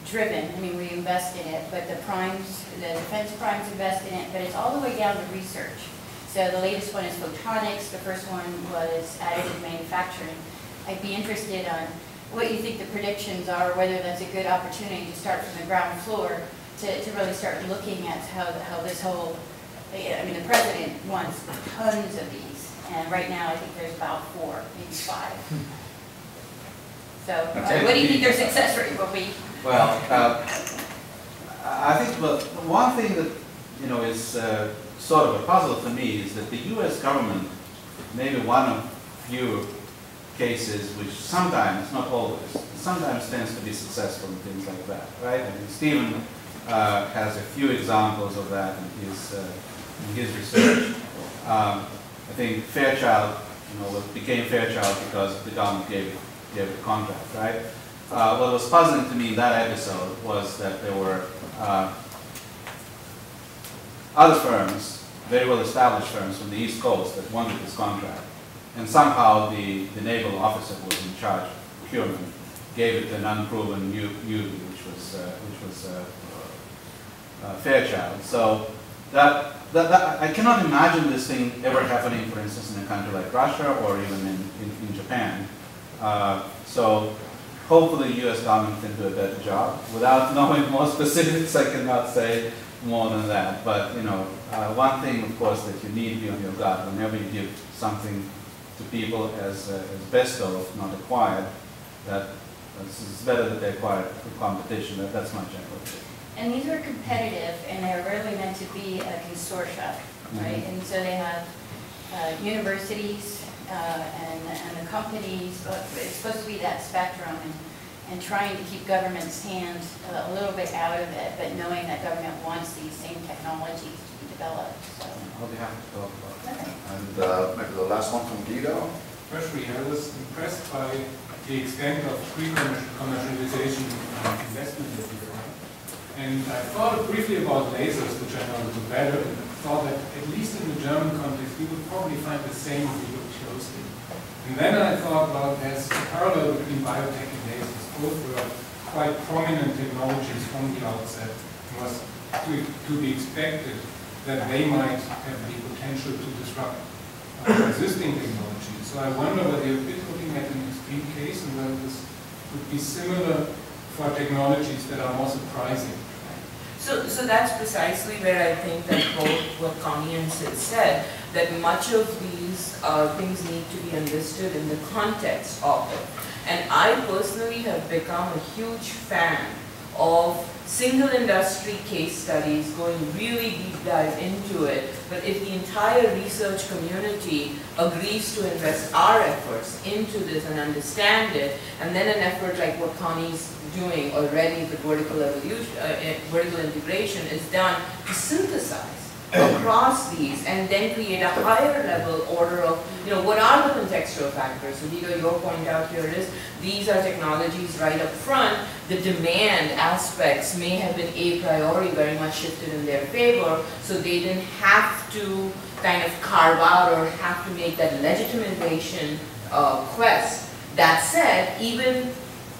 [SPEAKER 8] driven. I mean, we invest in it, but the defense primes invest in it, but it's all the way down to research. So the latest one is photonics. The first one was additive manufacturing. I'd be interested on what you think the predictions are, whether that's a good opportunity to start from the ground floor to really start looking at how this whole, I mean, the president wants tons of these, and right now I think there's about 4, maybe 5. So what do you think their success rate will be?
[SPEAKER 5] Well, I think one thing that is sort of a puzzle to me is that the U.S. government, maybe one of few cases which sometimes, not always, sometimes tends to be successful in things like that, right? I mean, Stephen has a few examples of that in his research. I think Fairchild, became Fairchild because the government gave the contract, right? What was puzzling to me in that episode was that there were other firms, very well-established firms from the East Coast that wanted this contract. And somehow the naval officer who was in charge of procurement gave it an unproven newbie, which was Fairchild. So that I cannot imagine this thing ever happening, for instance, in a country like Russia or even in Japan. So hopefully the U.S. government can do a better job. Without knowing more specifics, I cannot say more than that. But one thing, of course, that you need to be on your guard whenever you give something to people as bestow, not acquired, that it's better that they acquire through competition. That's my general opinion.
[SPEAKER 8] And these are competitive, and they're really meant to be a consortia, right? And so they have universities and the companies, but it's supposed to be that spectrum, and trying to keep government's hand a little bit out of it, but knowing that government wants these same technologies to be developed. So.
[SPEAKER 5] I'll be happy to talk about that.
[SPEAKER 8] Okay.
[SPEAKER 6] And maybe the last one from Guido.
[SPEAKER 9] Firstly, I was impressed by the extent of pre-commercialization investment that you find. And I thought briefly about lasers, which I know a little better, and thought that at least in the German context, we would probably find the same if we looked closely. And then I thought, well, there's a parallel between biotech and lasers. Both were quite prominent technologies from the outset. It was to be expected that they might have the potential to disrupt existing technologies. So I wonder whether you're a bit looking at an extreme case and whether this would be similar for technologies that are more surprising.
[SPEAKER 3] So that's precisely where I think that both what Connie and Sid said, that much of these things need to be understood in the context of it. And I personally have become a huge fan of single industry case studies, going really deep dive into it. But if the entire research community agrees to invest our efforts into this and understand it, and then an effort like what Connie's doing already, the vertical integration is done to synthesize across these and then create a higher level order of, what are the contextual factors? So Guido, your point out here is these are technologies right up front. The demand aspects may have been a priori very much shifted in their favor, so they didn't have to kind of carve out or have to make that legitimization quest. That said, even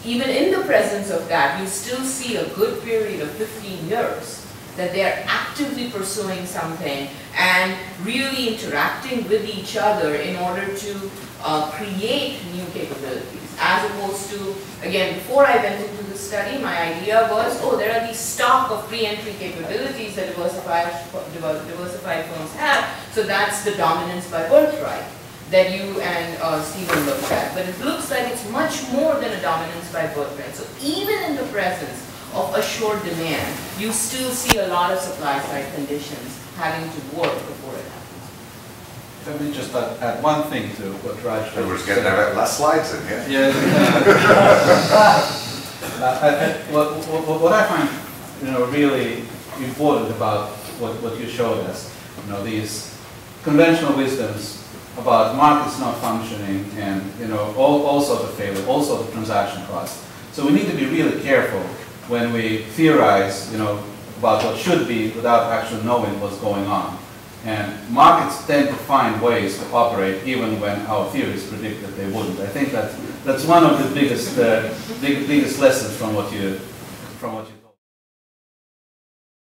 [SPEAKER 3] in the presence of that, you still see a good period of 15 years that they are actively pursuing something and really interacting with each other in order to create new capabilities. As opposed to, again, before I went into the study, my idea was, there are these stock of pre-entry capabilities that diversified firms have, so that's the dominance by birthright that you and Stephen looked at. But it looks like it's much more than a dominance by birthright. So even in the presence of assured demand, you still see a lot of supply side conditions having to work before it happens.
[SPEAKER 5] Let me just add one thing to what Raj said.
[SPEAKER 6] We're just getting our last slides in here.
[SPEAKER 5] Yeah. What I find, really important about what you showed us, these conventional wisdoms about markets not functioning and all sorts of failure, all sorts of transaction costs. So we need to be really careful when we theorize, about what should be without actually knowing what's going on. And markets tend to find ways to operate even when our theories predict that they wouldn't. I think that's one of the biggest lessons from what you